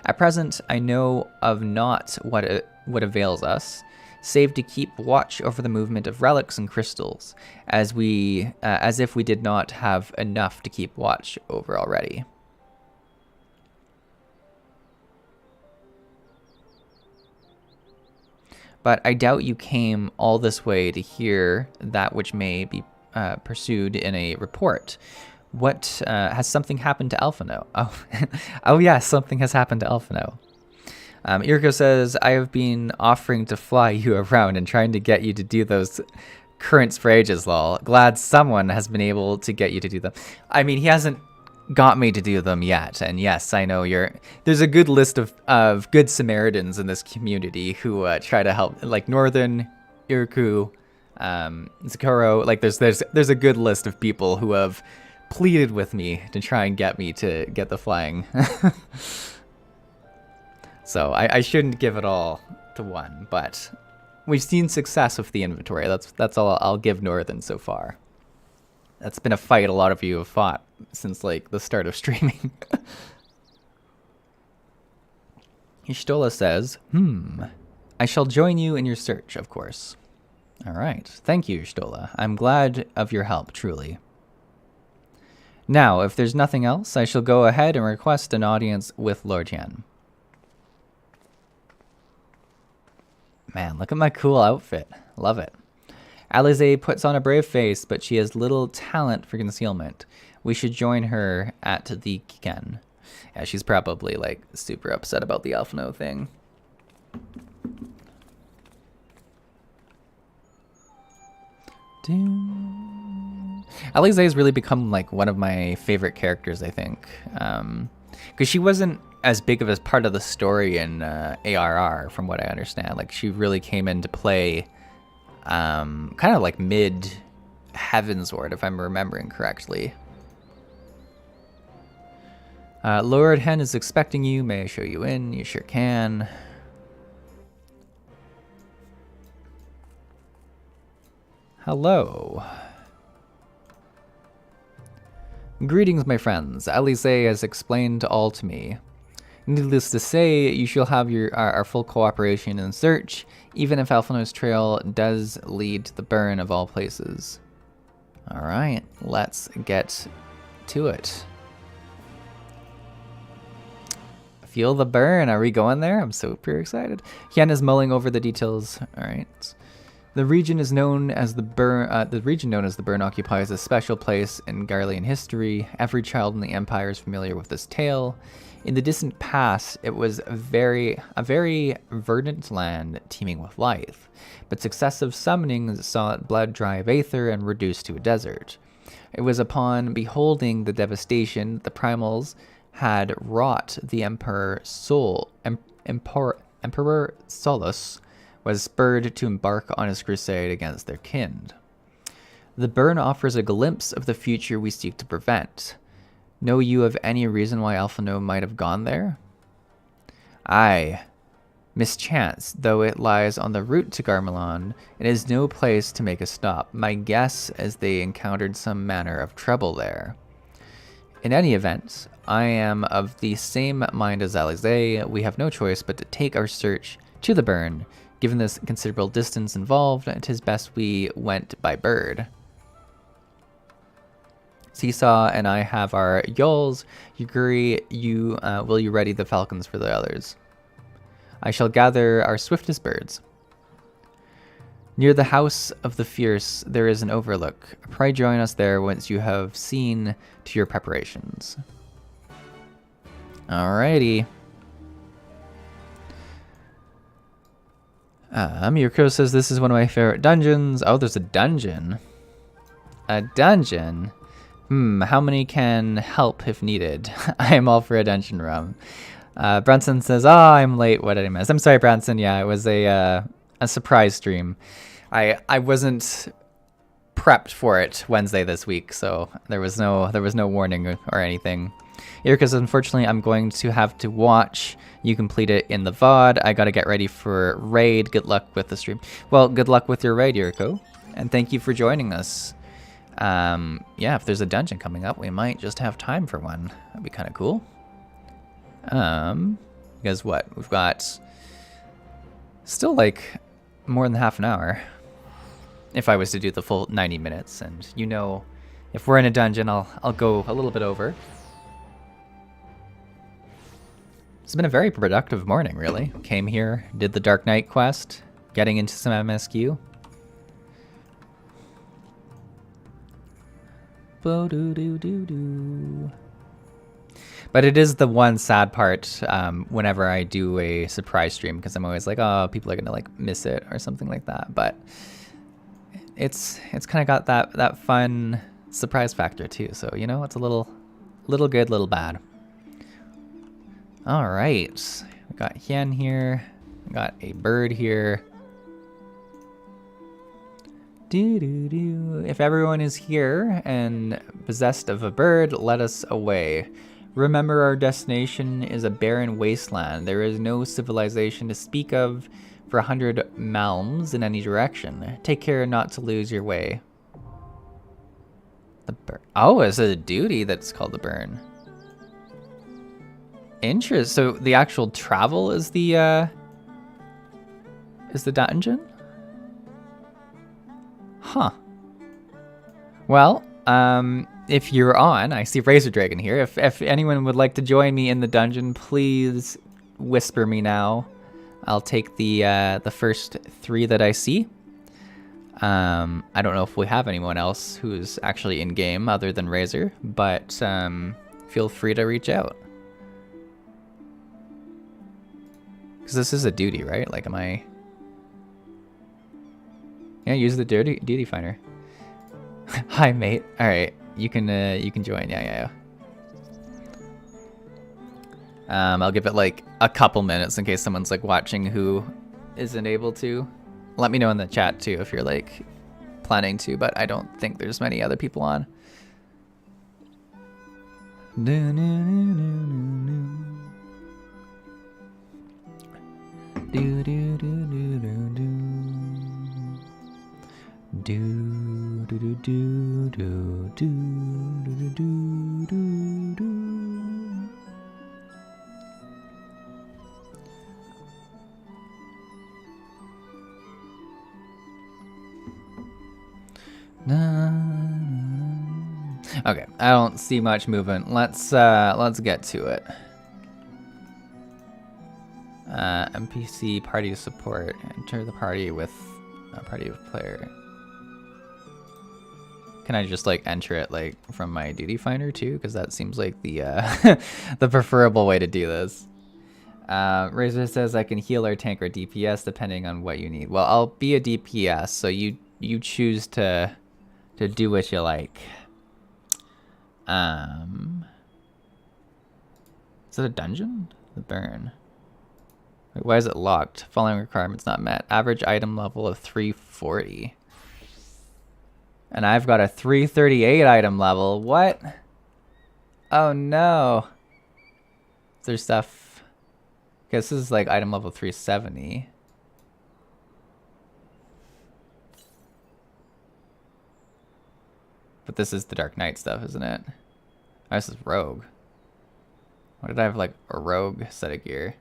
At present, I know of not what avails us, save to keep watch over the movement of relics and crystals, as if we did not have enough to keep watch over already. But I doubt you came all this way to hear that which may be pursued in a report. What has something happened to Alphino? Oh, oh yes, something has happened to Alphino. Irko says, I have been offering to fly you around and trying to get you to do those currents for ages, lol. Glad someone has been able to get you to do them. I mean, he hasn't got me to do them yet, and yes, I know there's a good list of good Samaritans in this community who try to help, like Northern, Irku, Zakuro. Like there's a good list of people who have pleaded with me to try and get me to get the flying. So I shouldn't give it all to one, but we've seen success with the inventory. That's all I'll give Northern so far. That's been a fight a lot of you have fought since like the start of streaming. Ishtola says, I shall join you in your search, of course. All right. Thank you, Ishtola. I'm glad of your help, truly. Now, if there's nothing else, I shall go ahead and request an audience with Lord Yan. Man, look at my cool outfit. Love it. Alize puts on a brave face, but she has little talent for concealment. We should join her at the Kiken. Yeah, she's probably like super upset about the Alphino thing. Alize has really become like one of my favorite characters, I think. Because she wasn't as big of a part of the story in ARR, from what I understand. Like, she really came into play kind of like mid Heavensward, if I'm remembering correctly. Lord Hen is expecting you. May I show you in? You sure can. Hello. Greetings, my friends. Alize has explained all to me. Needless to say, you shall have our full cooperation in the search, even if Alphino's trail does lead to the burn of all places. Alright, let's get to it. Feel the burn. Are we going there? I'm super excited. Hien is mulling over the details. Alright. The region is known as the burn. The region known as the burn occupies a special place in Garlean history. Every child in the Empire is familiar with this tale. In the distant past, it was a very verdant land teeming with life, but successive summonings saw it blood dry of aether and reduced to a desert. It was upon beholding the devastation the primals had wrought the Emperor Solus was spurred to embark on his crusade against their kin. The burn offers a glimpse of the future we seek to prevent. Know you of any reason why Alphino might have gone there? Aye. Mischance, though it lies on the route to Garmelon, it is no place to make a stop. My guess is they encountered some manner of trouble there. In any event, I am of the same mind as Alizé. We have no choice but to take our search to the burn. Given this considerable distance involved, it is best we went by bird. Seesaw and I have our yawls. Yuguri, will you ready the falcons for the others? I shall gather our swiftest birds. Near the House of the Fierce, there is an overlook. Pray join us there once you have seen to your preparations. Alrighty. Mirko says this is one of my favorite dungeons. Oh, there's a dungeon. A dungeon? How many can help if needed? I am all for a dungeon run. Brunson says, oh, I'm late. What did I miss? I'm sorry, Brunson. Yeah, it was a surprise stream. I wasn't prepped for it Wednesday this week, so there was no warning or anything. Irka says, unfortunately, I'm going to have to watch you complete it in the VOD. I got to get ready for raid. Good luck with the stream. Well, good luck with your raid, Irko. And thank you for joining us. Yeah, if there's a dungeon coming up, we might just have time for one. That'd be kind of cool. Because what? We've got still like more than half an hour. If I was to do the full 90 minutes, and you know, if we're in a dungeon, I'll go a little bit over. It's been a very productive morning, really. Came here, did the Dark Knight quest, getting into some MSQ. But it is the one sad part whenever I do a surprise stream, because I'm always like, oh, people are gonna like miss it or something like that. But it's kind of got that fun surprise factor too. So you know, it's a little good, little bad. All right, we got Hien here. We got a bird here. If everyone is here and possessed of a bird, let us away. Remember, our destination is a barren wasteland. There is no civilization to speak of for 100 malms in any direction. Take care not to lose your way. The burn. Oh, it's a duty that's called the burn. Interest. So the actual travel is the dungeon? Huh. Well, if you're on, I see Razor Dragon here. If anyone would like to join me in the dungeon, please whisper me now. I'll take the first 3 that I see. I don't know if we have anyone else who's actually in game other than Razor, but feel free to reach out. Because this is a duty, right? Like, am I? Yeah, use the duty finder. Hi, mate. All right, you can join. Yeah. I'll give it like a couple minutes in case someone's like watching who isn't able to. Let me know in the chat too if you're like planning to, but I don't think there's many other people on. Okay, I don't see much movement. Let's get to it. NPC party support. Enter the party with a party of player. Can I just like enter it like from my duty finder too? Because that seems like the the preferable way to do this. Razor says I can heal or tank or DPS depending on what you need. Well, I'll be a DPS, so you choose to do what you like. Is it a dungeon? The burn. Wait, why is it locked? Following requirements not met. Average item level of 340. And I've got a 338 item level. What? Oh no. Is there stuff? I guess this is like item level 370. But this is the Dark Knight stuff, isn't it? Oh, this is Rogue. Why did I have like a Rogue set of gear?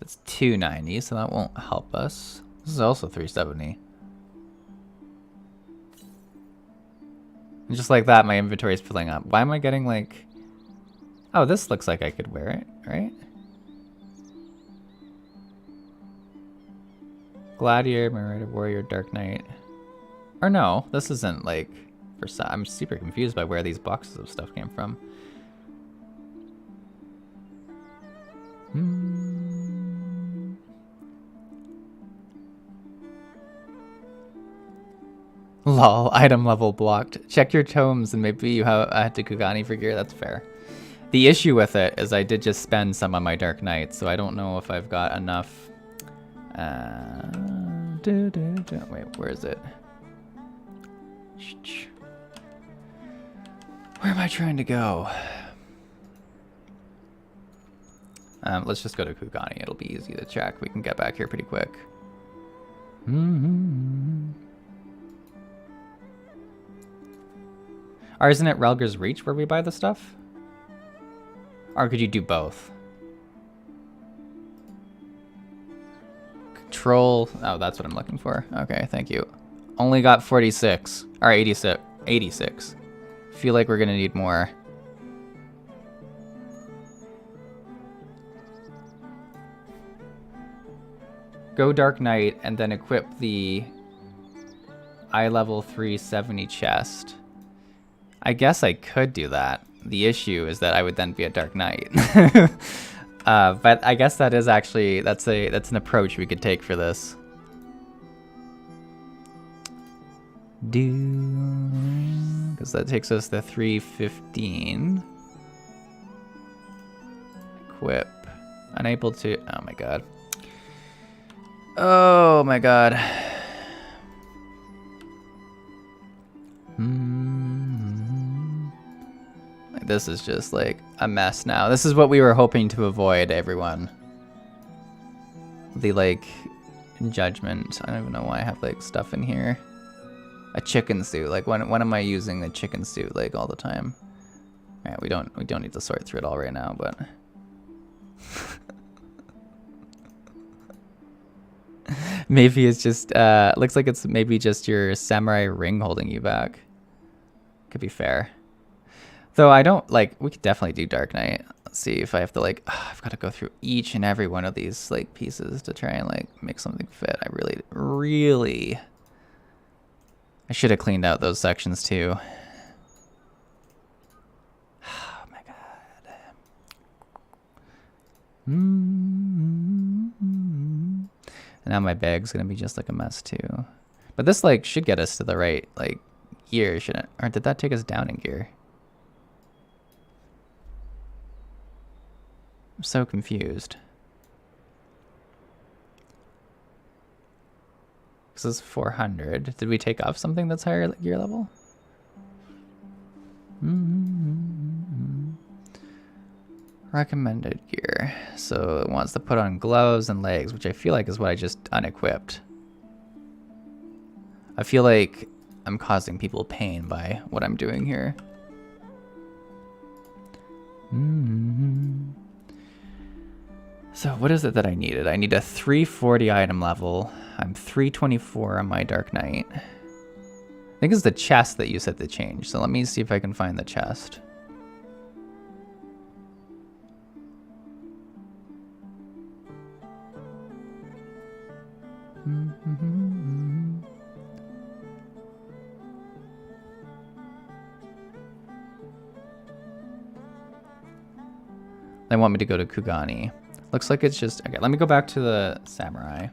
It's 290, so that won't help us. This is also 370. And just like that, my inventory is filling up. Why am I getting like... Oh, this looks like I could wear it, right? Gladiator, Marauder, Warrior, Dark Knight. Or no, this isn't like... I'm super confused by where these boxes of stuff came from. Lol, item level blocked. Check your tomes and maybe you have a Kugani for gear. That's fair. The issue with it is I did just spend some on my Dark Knight, so I don't know if I've got enough... Wait, where is it? Where am I trying to go? Let's just go to Kugani. It'll be easy to check. We can get back here pretty quick. Or isn't it Relger's Reach where we buy the stuff? Or could you do both? Control. Oh, that's what I'm looking for. Okay, thank you. Only got 46. Or 86. 86. Feel like we're gonna need more. Go Dark Knight and then equip the eye level 370 chest. I guess I could do that. The issue is that I would then be a Dark Knight. But I guess that is actually, that's an approach we could take for this. Because that takes us to 315. Equip. Unable to, oh my god. Oh my god. This is just like a mess now. This is what we were hoping to avoid, everyone. The like judgment. I don't even know why I have like stuff in here. A chicken suit. Like when am I using the chicken suit like all the time? Alright, we don't need to sort through it all right now, but maybe it's just looks like it's maybe just your samurai ring holding you back. Could be fair. Though I don't, like, we could definitely do Dark Knight. Let's see if I have to, like, I've got to go through each and every one of these, like, pieces to try and, like, make something fit. I really... I should have cleaned out those sections, too. Oh, my God. And now my bag's going to be just, like, a mess, too. But this, like, should get us to the right, like, gear, shouldn't it? Or did that take us down in gear? I'm so confused. This is 400. Did we take off something that's higher gear level? Recommended gear. So it wants to put on gloves and legs, which I feel like is what I just unequipped. I feel like I'm causing people pain by what I'm doing here. So what is it that I needed? I need a 340 item level. I'm 324 on my Dark Knight. I think it's the chest that you said to change. So let me see if I can find the chest. They want me to go to Kugani. Looks like it's just... Okay, let me go back to the samurai.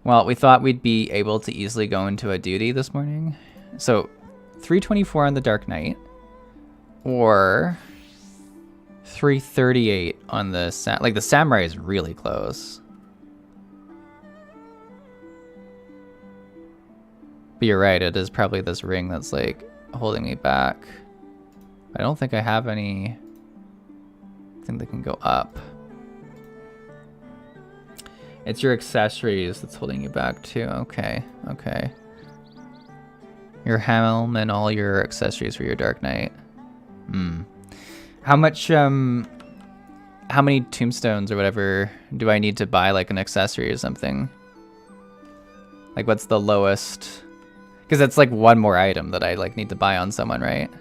Well, we thought we'd be able to easily go into a duty this morning. So, 324 on the Dark Knight. Or 338 on the... Like, the samurai is really close. But you're right, it is probably this ring that's, like, holding me back. I don't think I have any... thing that can go up. It's your accessories that's holding you back too. Okay, okay. Your helm and all your accessories for your Dark Knight. How much, how many tombstones or whatever do I need to buy, like an accessory or something? Like what's the lowest? Because it's like one more item that I like need to buy on someone, right?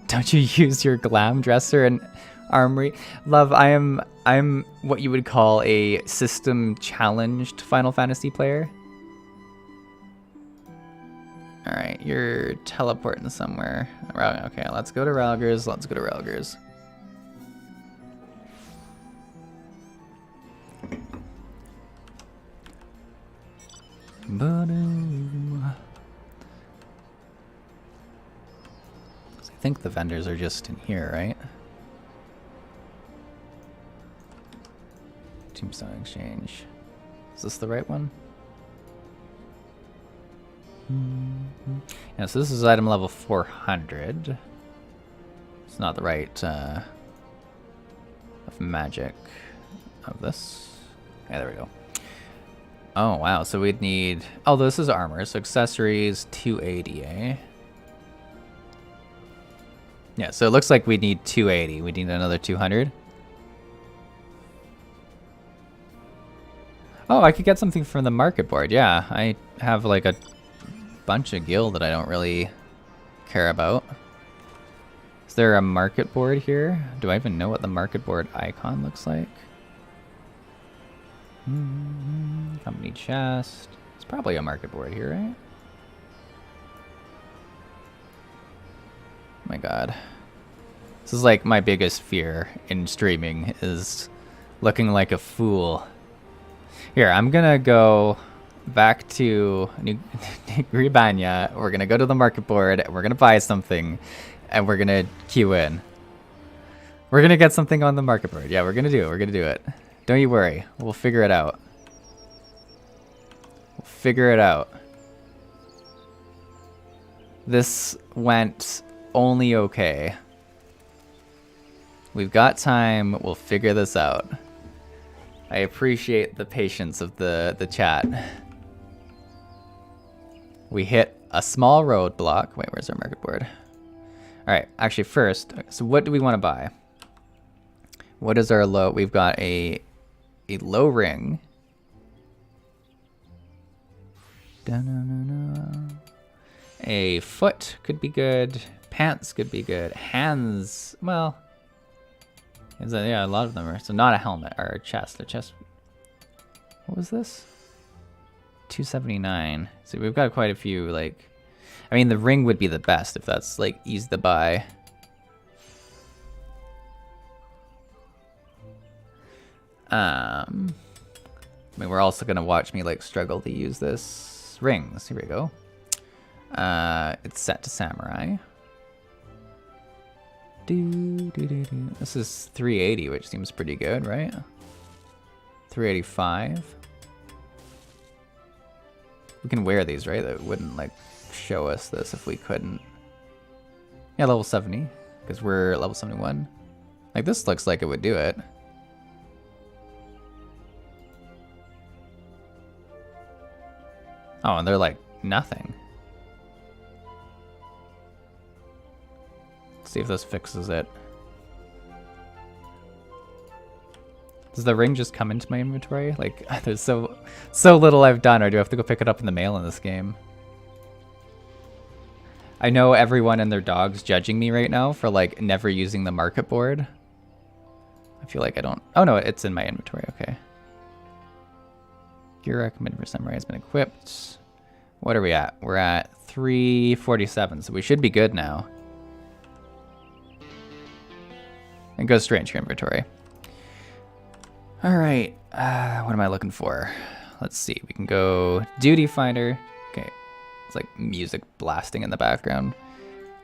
Don't you use your glam dresser and armory? Love, I'm what you would call a system challenged Final Fantasy player. Alright, you're teleporting somewhere. Okay, let's go to Ralgers. Let's go to Ralgers. I think the vendors are just in here, right? Tombstone Exchange. Is this the right one? Yeah, so this is item level 400. It's not the right of magic of this. Yeah, there we go. Oh, wow. So we'd need... Oh, this is armor. So accessories, 280, eh? Yeah, so it looks like we need 280. We need another 200. Oh, I could get something from the market board. Yeah, I have like a bunch of gil that I don't really care about. Is there a market board here? Do I even know what the market board icon looks like? Company chest. It's probably a market board here, right? Oh my god. This is like my biggest fear in streaming, is looking like a fool. Here, I'm gonna go back to Gribanya. We're gonna go to the market board, we're gonna buy something, and we're gonna queue in. We're gonna get something on the market board. Yeah, we're gonna do it. Don't you worry. We'll figure it out. We'll figure it out. This went only okay. We've got time. We'll figure this out. I appreciate the patience of the chat. We hit a small roadblock. Wait, where's our market board? All right, actually first, so what do we want to buy? What is our low? We've got a low ring. A foot could be good. Pants could be good. Hands, well, yeah, a lot of them are. So not a helmet, or a chest. A chest. What was this? 279. So we've got quite a few, like, I mean, the ring would be the best if that's like easy to buy. I mean, we're also gonna watch me like struggle to use this rings. Here we go. It's set to samurai. This is 380, which seems pretty good, right? 385. We can wear these, right? That wouldn't like show us this if we couldn't. Yeah, level 70, because we're level 71. Like, this looks like it would do it. Oh, and they're like nothing. See if this fixes it. Does the ring just come into my inventory? Like, there's so little I've done, or do I have to go pick it up in the mail in this game? I know everyone and their dog's judging me right now for, like, never using the market board. I feel like I don't... Oh, no, it's in my inventory. Okay. Gear recommended for samurai has been equipped. What are we at? We're at 347, so we should be good now. And go straight into your inventory. All right, what am I looking for? Let's see, we can go duty finder. Okay, it's like music blasting in the background.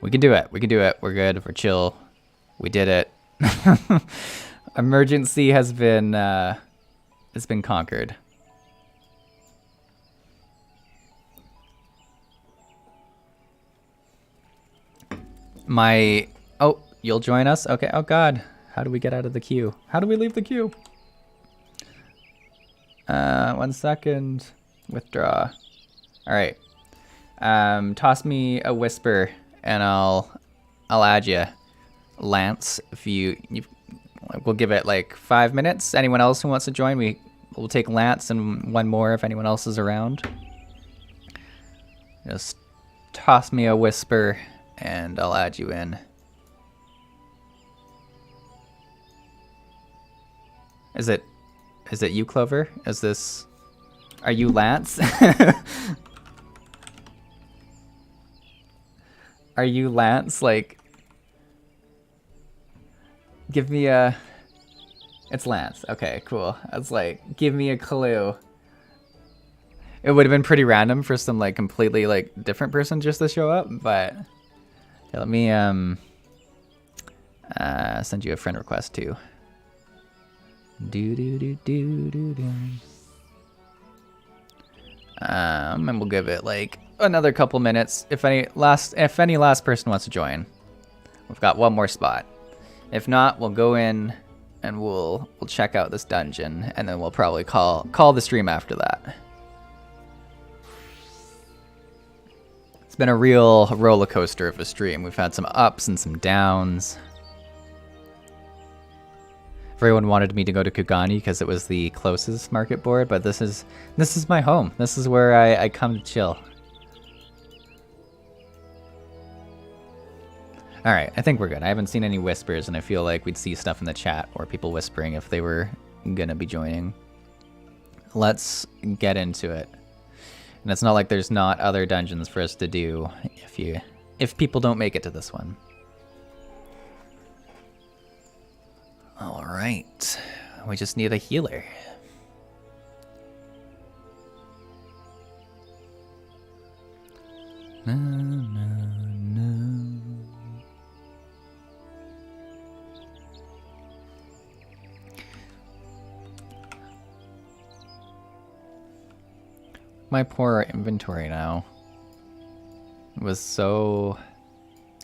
We can do it, we're good, we're chill. We did it. Emergency has been conquered. Oh, you'll join us? Okay, oh God. How do we get out of the queue? How do we leave the queue? 1 second. Withdraw. All right. Toss me a whisper, and I'll add you, Lance. If we'll give it like 5 minutes. Anyone else who wants to join, we'll take Lance and one more if anyone else is around. Just toss me a whisper, and I'll add you in. Is it you, Clover? Are you Lance? Are you Lance? Like, give me a... It's Lance. Okay, cool. I was like, give me a clue. It would have been pretty random for some, like, completely, like, different person just to show up, but... Yeah, let me, send you a friend request, too. And we'll give it like another couple minutes. If any last person wants to join, we've got one more spot. If not, we'll go in and we'll check out this dungeon, and then we'll probably call the stream after that. It's been a real roller coaster of a stream. We've had some ups and some downs. Everyone wanted me to go to Kugani because it was the closest market board, but this is my home. This is where I come to chill. All right, I think we're good. I haven't seen any whispers, and I feel like we'd see stuff in the chat or people whispering if they were gonna be joining. Let's get into it. And it's not like there's not other dungeons for us to do if people don't make it to this one. All right, we just need a healer. No, no, no. My poor inventory now. It was so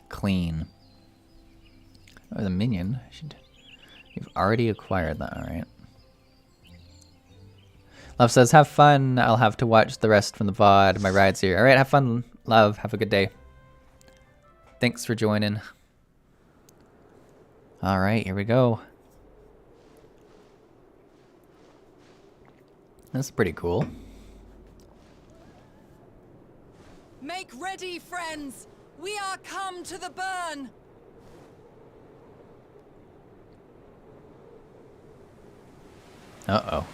clean. Oh, the minion. You've already acquired that, alright. Love says, have fun. I'll have to watch the rest from the VOD. My ride's here. Alright, have fun, Love. Have a good day. Thanks for joining. Alright, here we go. That's pretty cool. Make ready, friends! We are come to the burn! Uh-oh.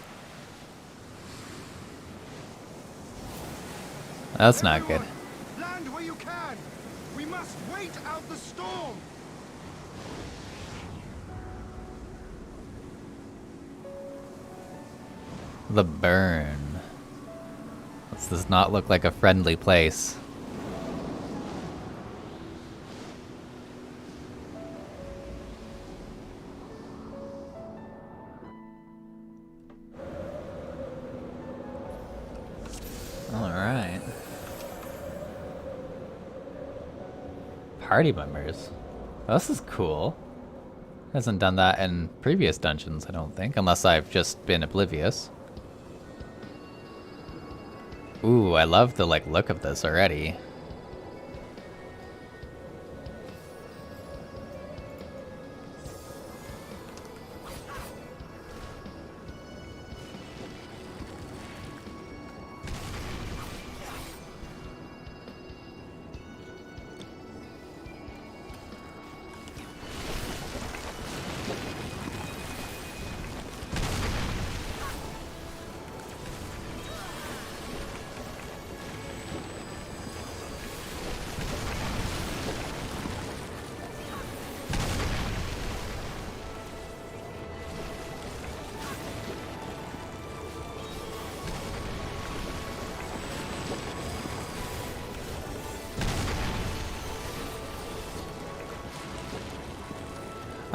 That's not good. Land where you can. We must wait out the storm. The burn. This does not look like a friendly place. Alright. Party members. This is cool. Hasn't done that in previous dungeons, I don't think, unless I've just been oblivious. Ooh, I love the look of this already.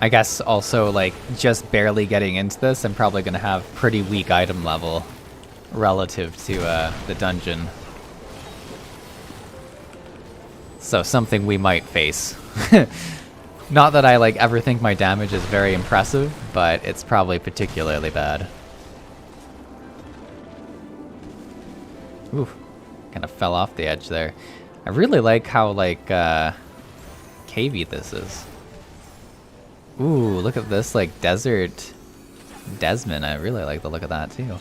I guess also, like, just barely getting into this, I'm probably going to have pretty weak item level relative to the dungeon. So something we might face. Not that I, like, ever think my damage is very impressive, but it's probably particularly bad. Oof. Kind of fell off the edge there. I really like how, like, cavey this is. Ooh, look at this, like, desert Desmond. I really like the look of that, too.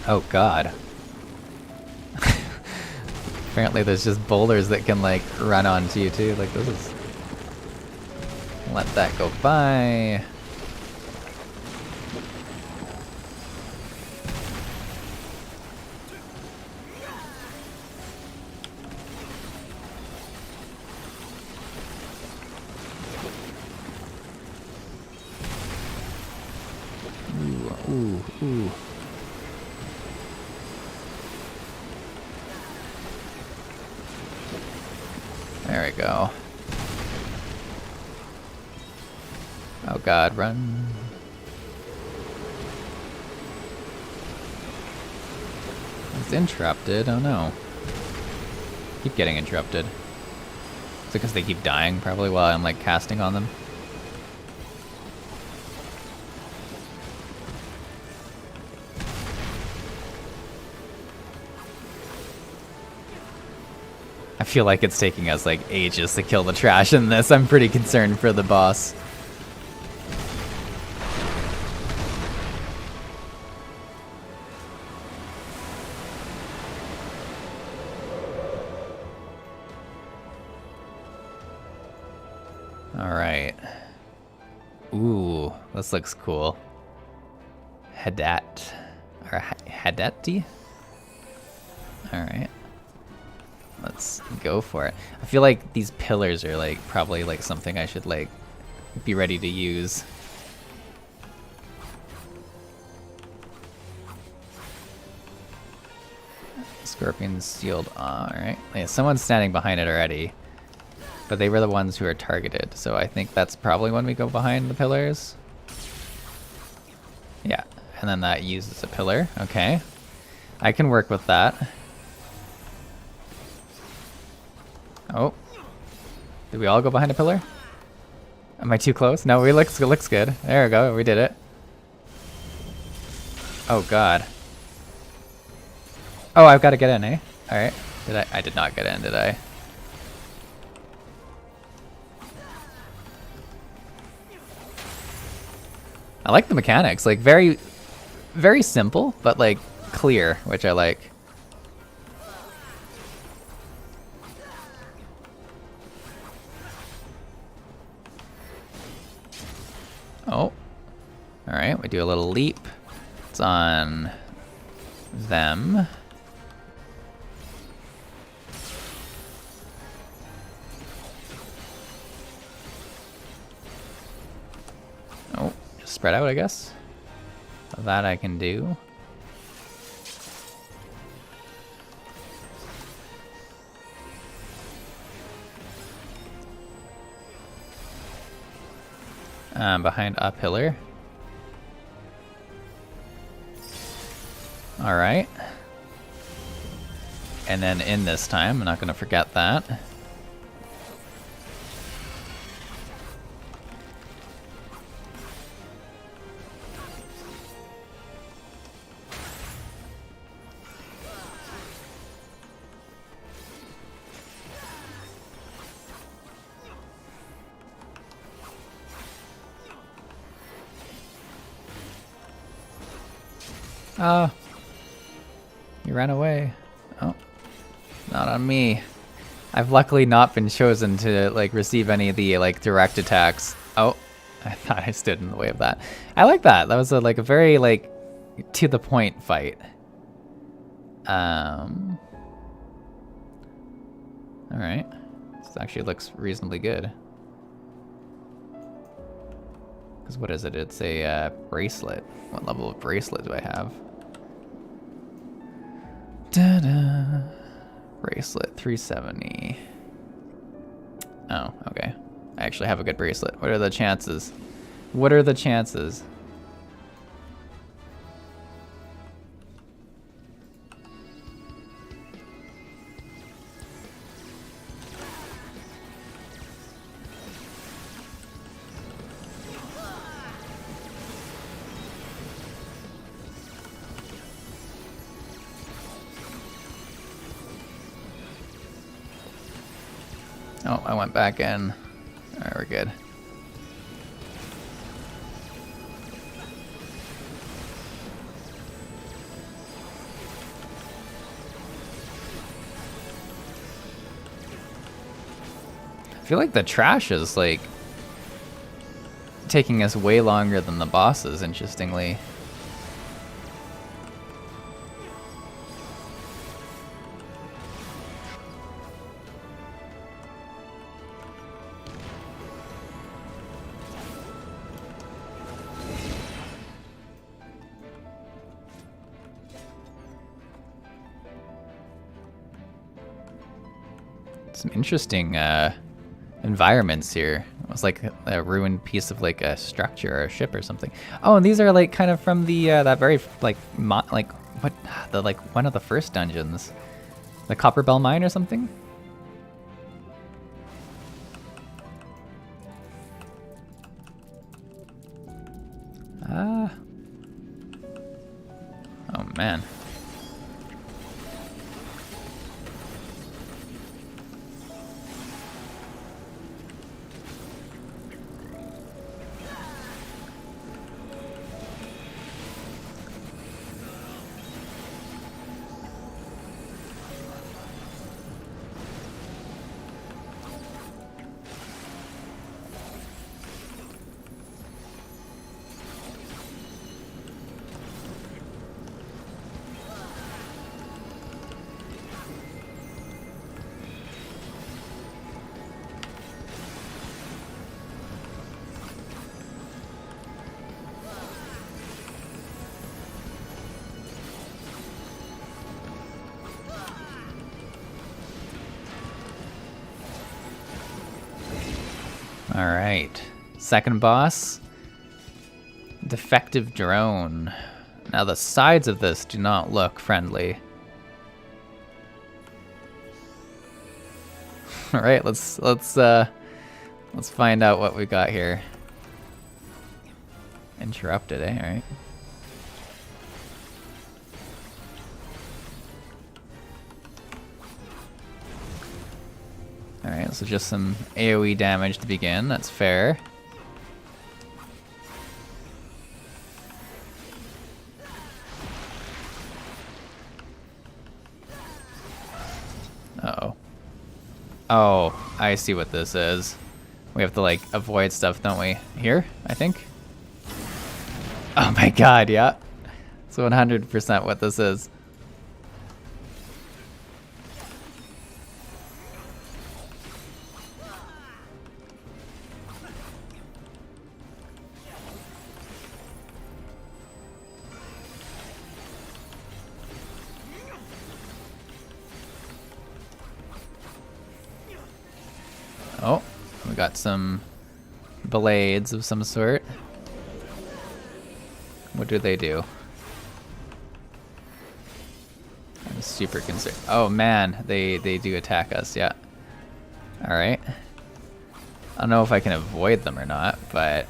Oh, God. Apparently there's just boulders that can, like, run onto you, too. Like, this is... Let that go by. Ooh. There we go. Oh God, run. It's interrupted, oh no. Keep getting interrupted. Is it because they keep dying probably while I'm like casting on them? I feel like it's taking us like ages to kill the trash in this. I'm pretty concerned for the boss. Alright. Ooh, this looks cool. Hadat. Or Hadati? Alright. Let's go for it. I feel like these pillars are like probably like something I should like be ready to use. Scorpion's sealed. Alright. Yeah, someone's standing behind it already. But they were the ones who are targeted, so I think that's probably when we go behind the pillars. Yeah, and then that uses a pillar. Okay. I can work with that. Oh. Did we all go behind a pillar? Am I too close? No, it looks good. There we go, we did it. Oh God. Oh, I've got to get in, eh? Alright. I did not get in, did I? I like the mechanics, like very, very simple, but like clear, which I like. Oh, all right, we do a little leap. It's on them. Oh. Spread out, I guess. That I can do. Behind a pillar. All right. And then in this time, I'm not going to forget that. Oh, you ran away. Oh, not on me. I've luckily not been chosen to like receive any of the like direct attacks. Oh, I thought I stood in the way of that. I like that. That was like a very like to the point fight. All right. This actually looks reasonably good. Because what is it? It's a bracelet. What level of bracelet do I have? Da-da. Bracelet 370. Oh, okay. I actually have a good bracelet. What are the chances? What are the chances? Oh, I went back in. Alright, we're good. I feel like the trash is like taking us way longer than the bosses, interestingly. Some interesting environments here. It was like a ruined piece of like a structure or a ship or something. Oh, and these are like kind of from the that very like one of the first dungeons, the Copper Bell Mine or something. Ah. Oh man. All right, second boss, defective drone. Now the sides of this do not look friendly. All right, let's find out what we got here. Interrupted, eh? All right. Alright, so just some AoE damage to begin, that's fair. Uh-oh. Oh, I see what this is. We have to like avoid stuff, don't we? Here, I think? Oh my god, yeah. It's 100% what this is. Oh, we got some blades of some sort. What do they do? I'm super concerned. Oh man, they do attack us, yeah. Alright. I don't know if I can avoid them or not, but...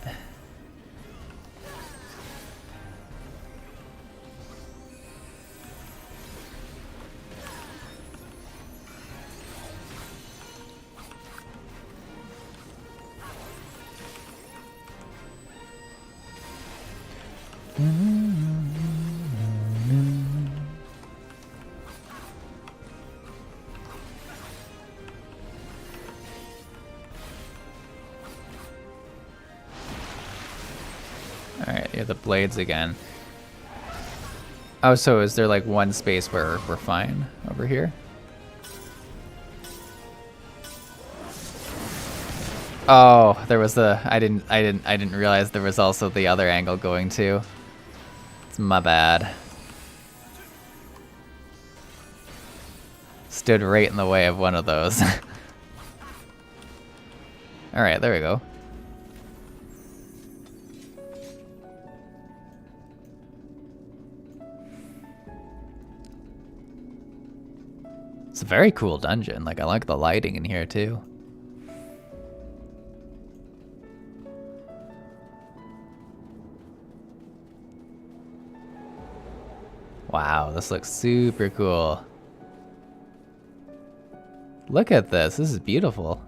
Alright, yeah, the blades again. Oh, so is there like one space where we're fine over here? Oh, there was the I didn't realize there was also the other angle going too. It's my bad. Stood right in the way of one of those. Alright, there we go. It's a very cool dungeon. Like, I like the lighting in here too. Wow, this looks super cool. Look at this. This is beautiful.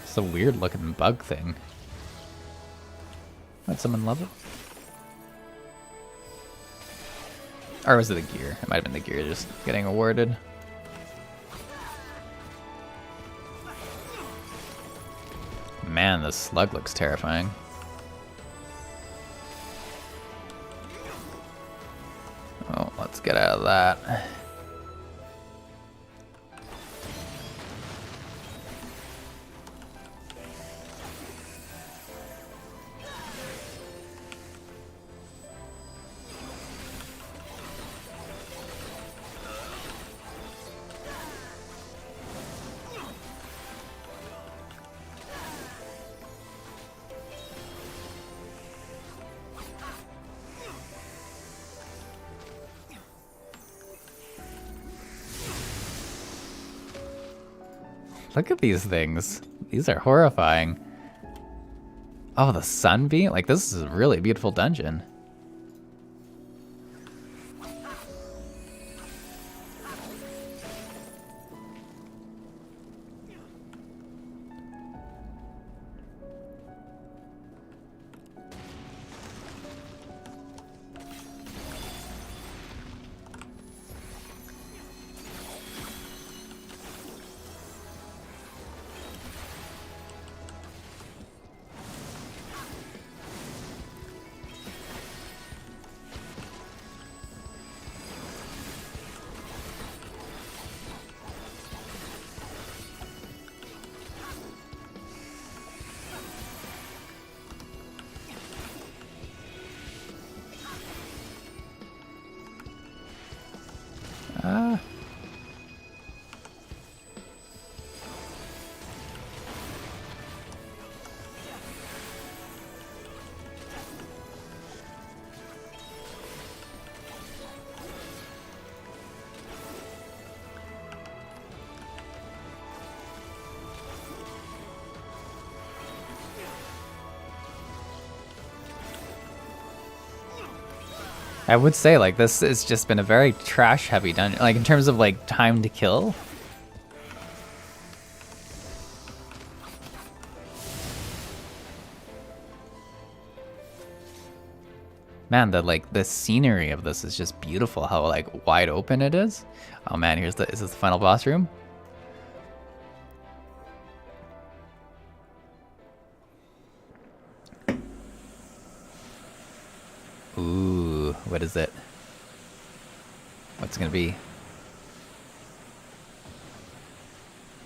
It's a weird looking bug thing. Had someone love it? Or was it the gear? It might have been the gear just getting awarded. Man, this slug looks terrifying. Oh, let's get out of that. Look at these things. These are horrifying. Oh, the sunbeam? Like, this is a really beautiful dungeon. I would say, like, this has just been a very trash-heavy dungeon. Like, in terms of, like, time to kill. Man, the scenery of this is just beautiful. How, like, wide open it is. Oh man, is this the final boss room? Ooh, what is it? What's it gonna be?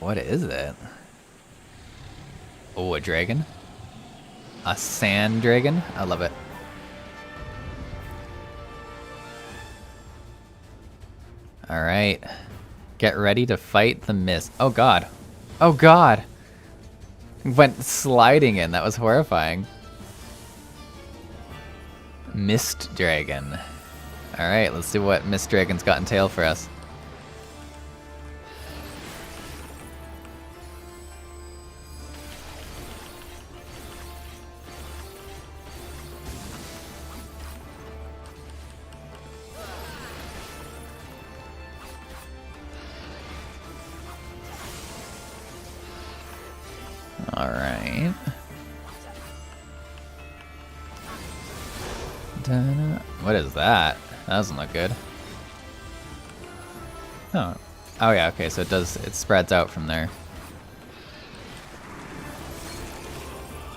What is it? Oh, a dragon? A sand dragon? I love it. Alright. Get ready to fight the mist. Oh god. Oh god! Went sliding in. That was horrifying. Mist Dragon. Alright, let's see what Mist Dragon's got in tail for us. Alright. What is that? That doesn't look good. Oh. Oh yeah, okay, so it spreads out from there.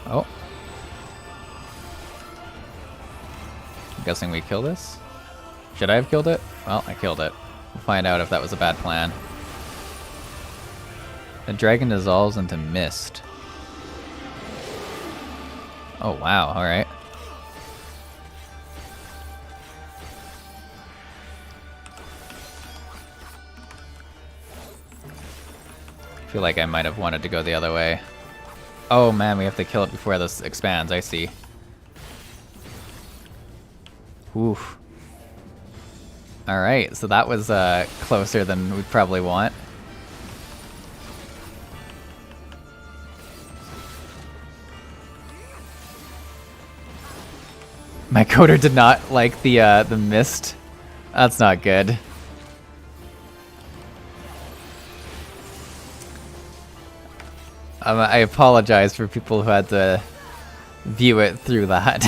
Oh. I'm guessing we kill this? Should I have killed it? Well, I killed it. We'll find out if that was a bad plan. The dragon dissolves into mist. Oh wow, alright. I feel like I might have wanted to go the other way. Oh man, we have to kill it before this expands, I see. Oof. Alright, so that was closer than we probably want. My coder did not like the mist. That's not good. I apologize for people who had to view it through that.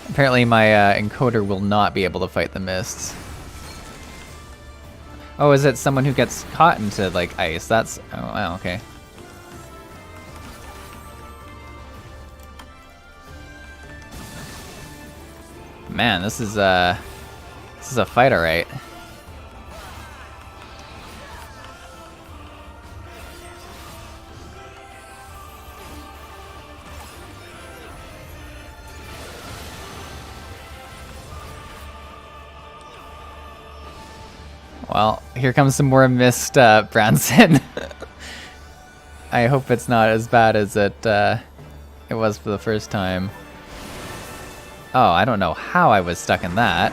Apparently my encoder will not be able to fight the mists. Oh, is it someone who gets caught into like ice? That's oh wow, okay. Man, this is a fight, alright. Well, here comes some more mist, Branson. I hope it's not as bad as it was for the first time. Oh, I don't know how I was stuck in that.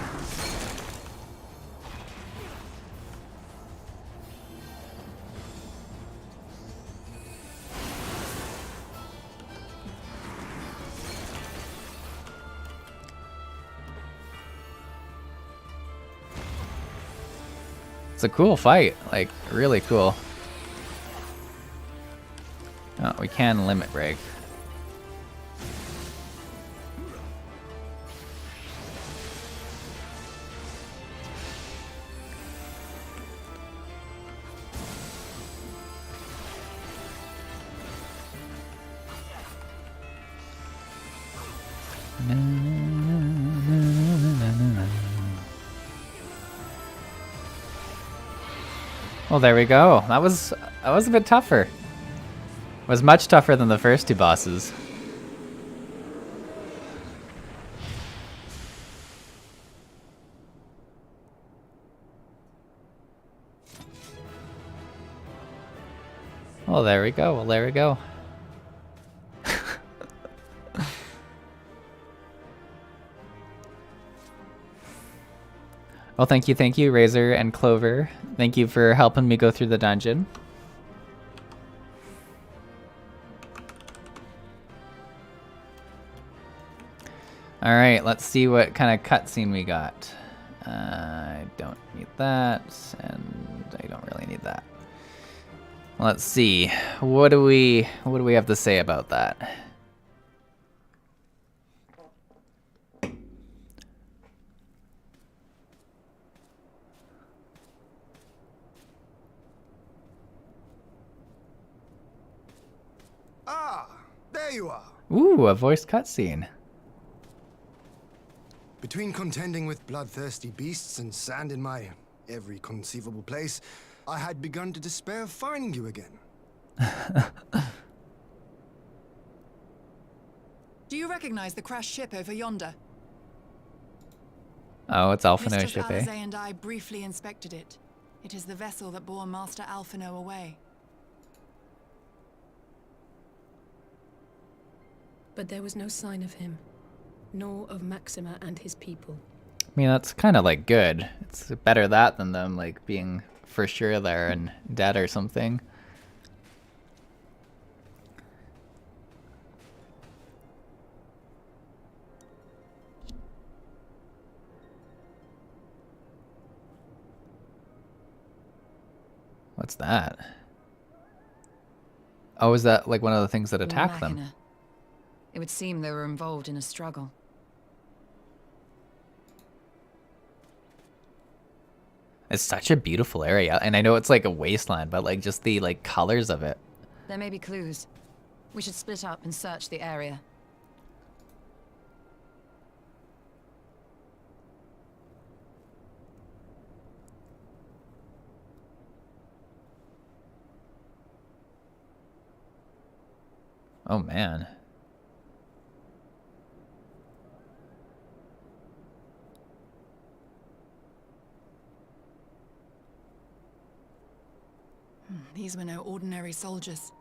It's a cool fight, like, really cool. Oh, we can limit break. Well, there we go. That was a bit tougher. It was much tougher than the first two bosses. Well, there we go. Well, there we go. Well, thank you, Razor and Clover. Thank you for helping me go through the dungeon. Alright, let's see what kind of cutscene we got. I don't need that, and I don't really need that. Let's see. What do we have to say about that? There you are. Ooh, a voiced cutscene. Between contending with bloodthirsty beasts and sand in my every conceivable place, I had begun to despair of finding you again. Do you recognize the crashed ship over yonder? Oh, it's Alphino's Mr. ship, eh? Falazay and I briefly inspected it. It is the vessel that bore Master Alphino away. But there was no sign of him, nor of Maxima and his people. I mean, that's kind of like good. It's better that than them like being for sure there and dead or something. What's that? Oh, is that like one of the things that attack them? It would seem they were involved in a struggle. It's such a beautiful area, and I know it's like a wasteland, but like just the like colors of it. There may be clues. We should split up and search the area. Oh man. These were no ordinary soldiers.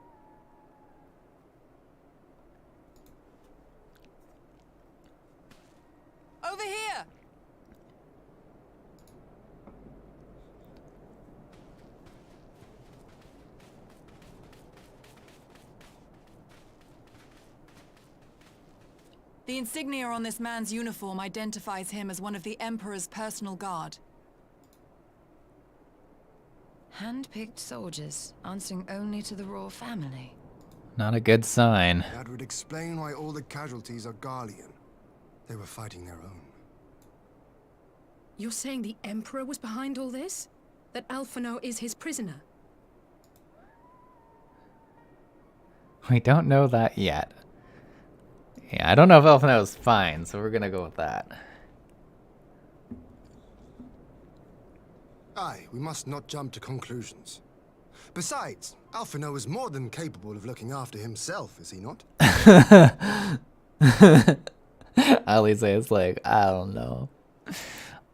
Over here! The insignia on this man's uniform identifies him as one of the Emperor's personal guard. Hand-picked soldiers, answering only to the royal family. Not a good sign. That would explain why all the casualties are Garlean. They were fighting their own. You're saying the Emperor was behind all this? That Alphinaud is his prisoner? We don't know that yet. Yeah, I don't know if Alphinaud is fine, so we're gonna go with that. Aye, we must not jump to conclusions. Besides, Alphinaud is more than capable of looking after himself, is he not? Alice is like, I don't know.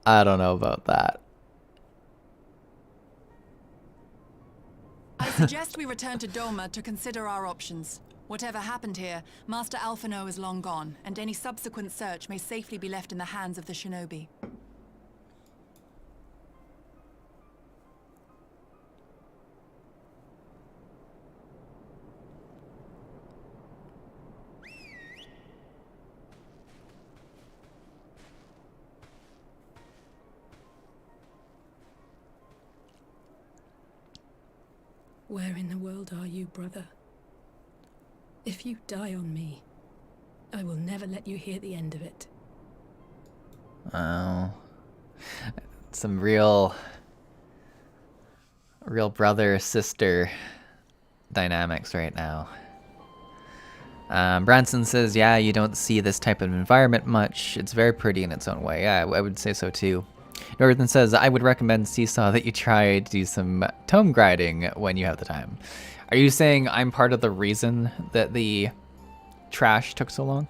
I don't know about that. I suggest we return to Doma to consider our options. Whatever happened here, Master Alphinaud is long gone, and any subsequent search may safely be left in the hands of the shinobi. Where in the world are you, brother? If you die on me, I will never let you hear the end of it. Oh. Some real brother-sister dynamics right now. Branson says, yeah, you don't see this type of environment much. It's very pretty in its own way. Yeah, I would say so too. Northern says, I would recommend Seesaw that you try to do some tome grinding when you have the time. Are you saying I'm part of the reason that the trash took so long?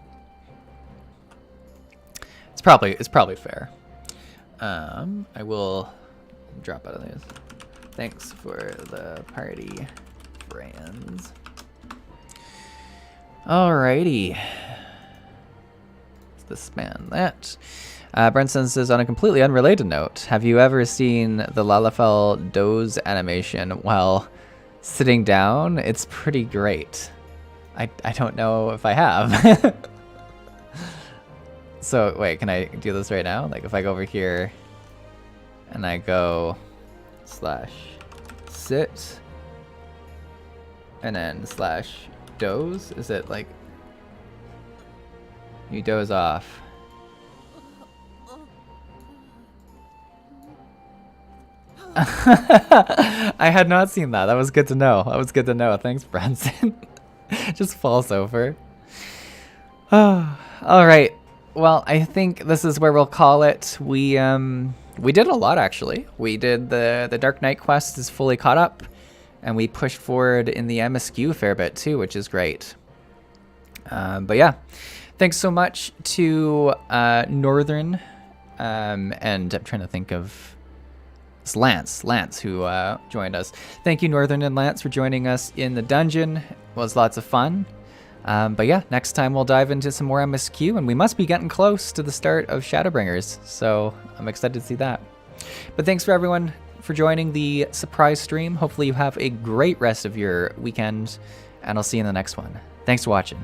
It's probably fair. I will drop out of this. Thanks for the party, friends. Alrighty. Let's disband that. Brenson says, on a completely unrelated note, have you ever seen the Lalafell doze animation while sitting down? It's pretty great. I don't know if I have. So, wait, can I do this right now? Like, if I go over here and I go /sit and then /doze, is it like you doze off? I had not seen that. That was good to know. Thanks, Branson. Just falls over. Oh, all right. Well, I think this is where we'll call it. We did a lot, actually. We did the Dark Knight quest is fully caught up, and we pushed forward in the MSQ a fair bit too, which is great. But yeah, thanks so much to Northern, and I'm trying to think of it's Lance who joined us. Thank you, Northern and Lance, for joining us in the dungeon. It was lots of fun. But yeah, next time we'll dive into some more MSQ, and we must be getting close to the start of Shadowbringers, so I'm excited to see that. But thanks for everyone for joining the surprise stream. Hopefully you have a great rest of your weekend, and I'll see you in the next one. Thanks for watching.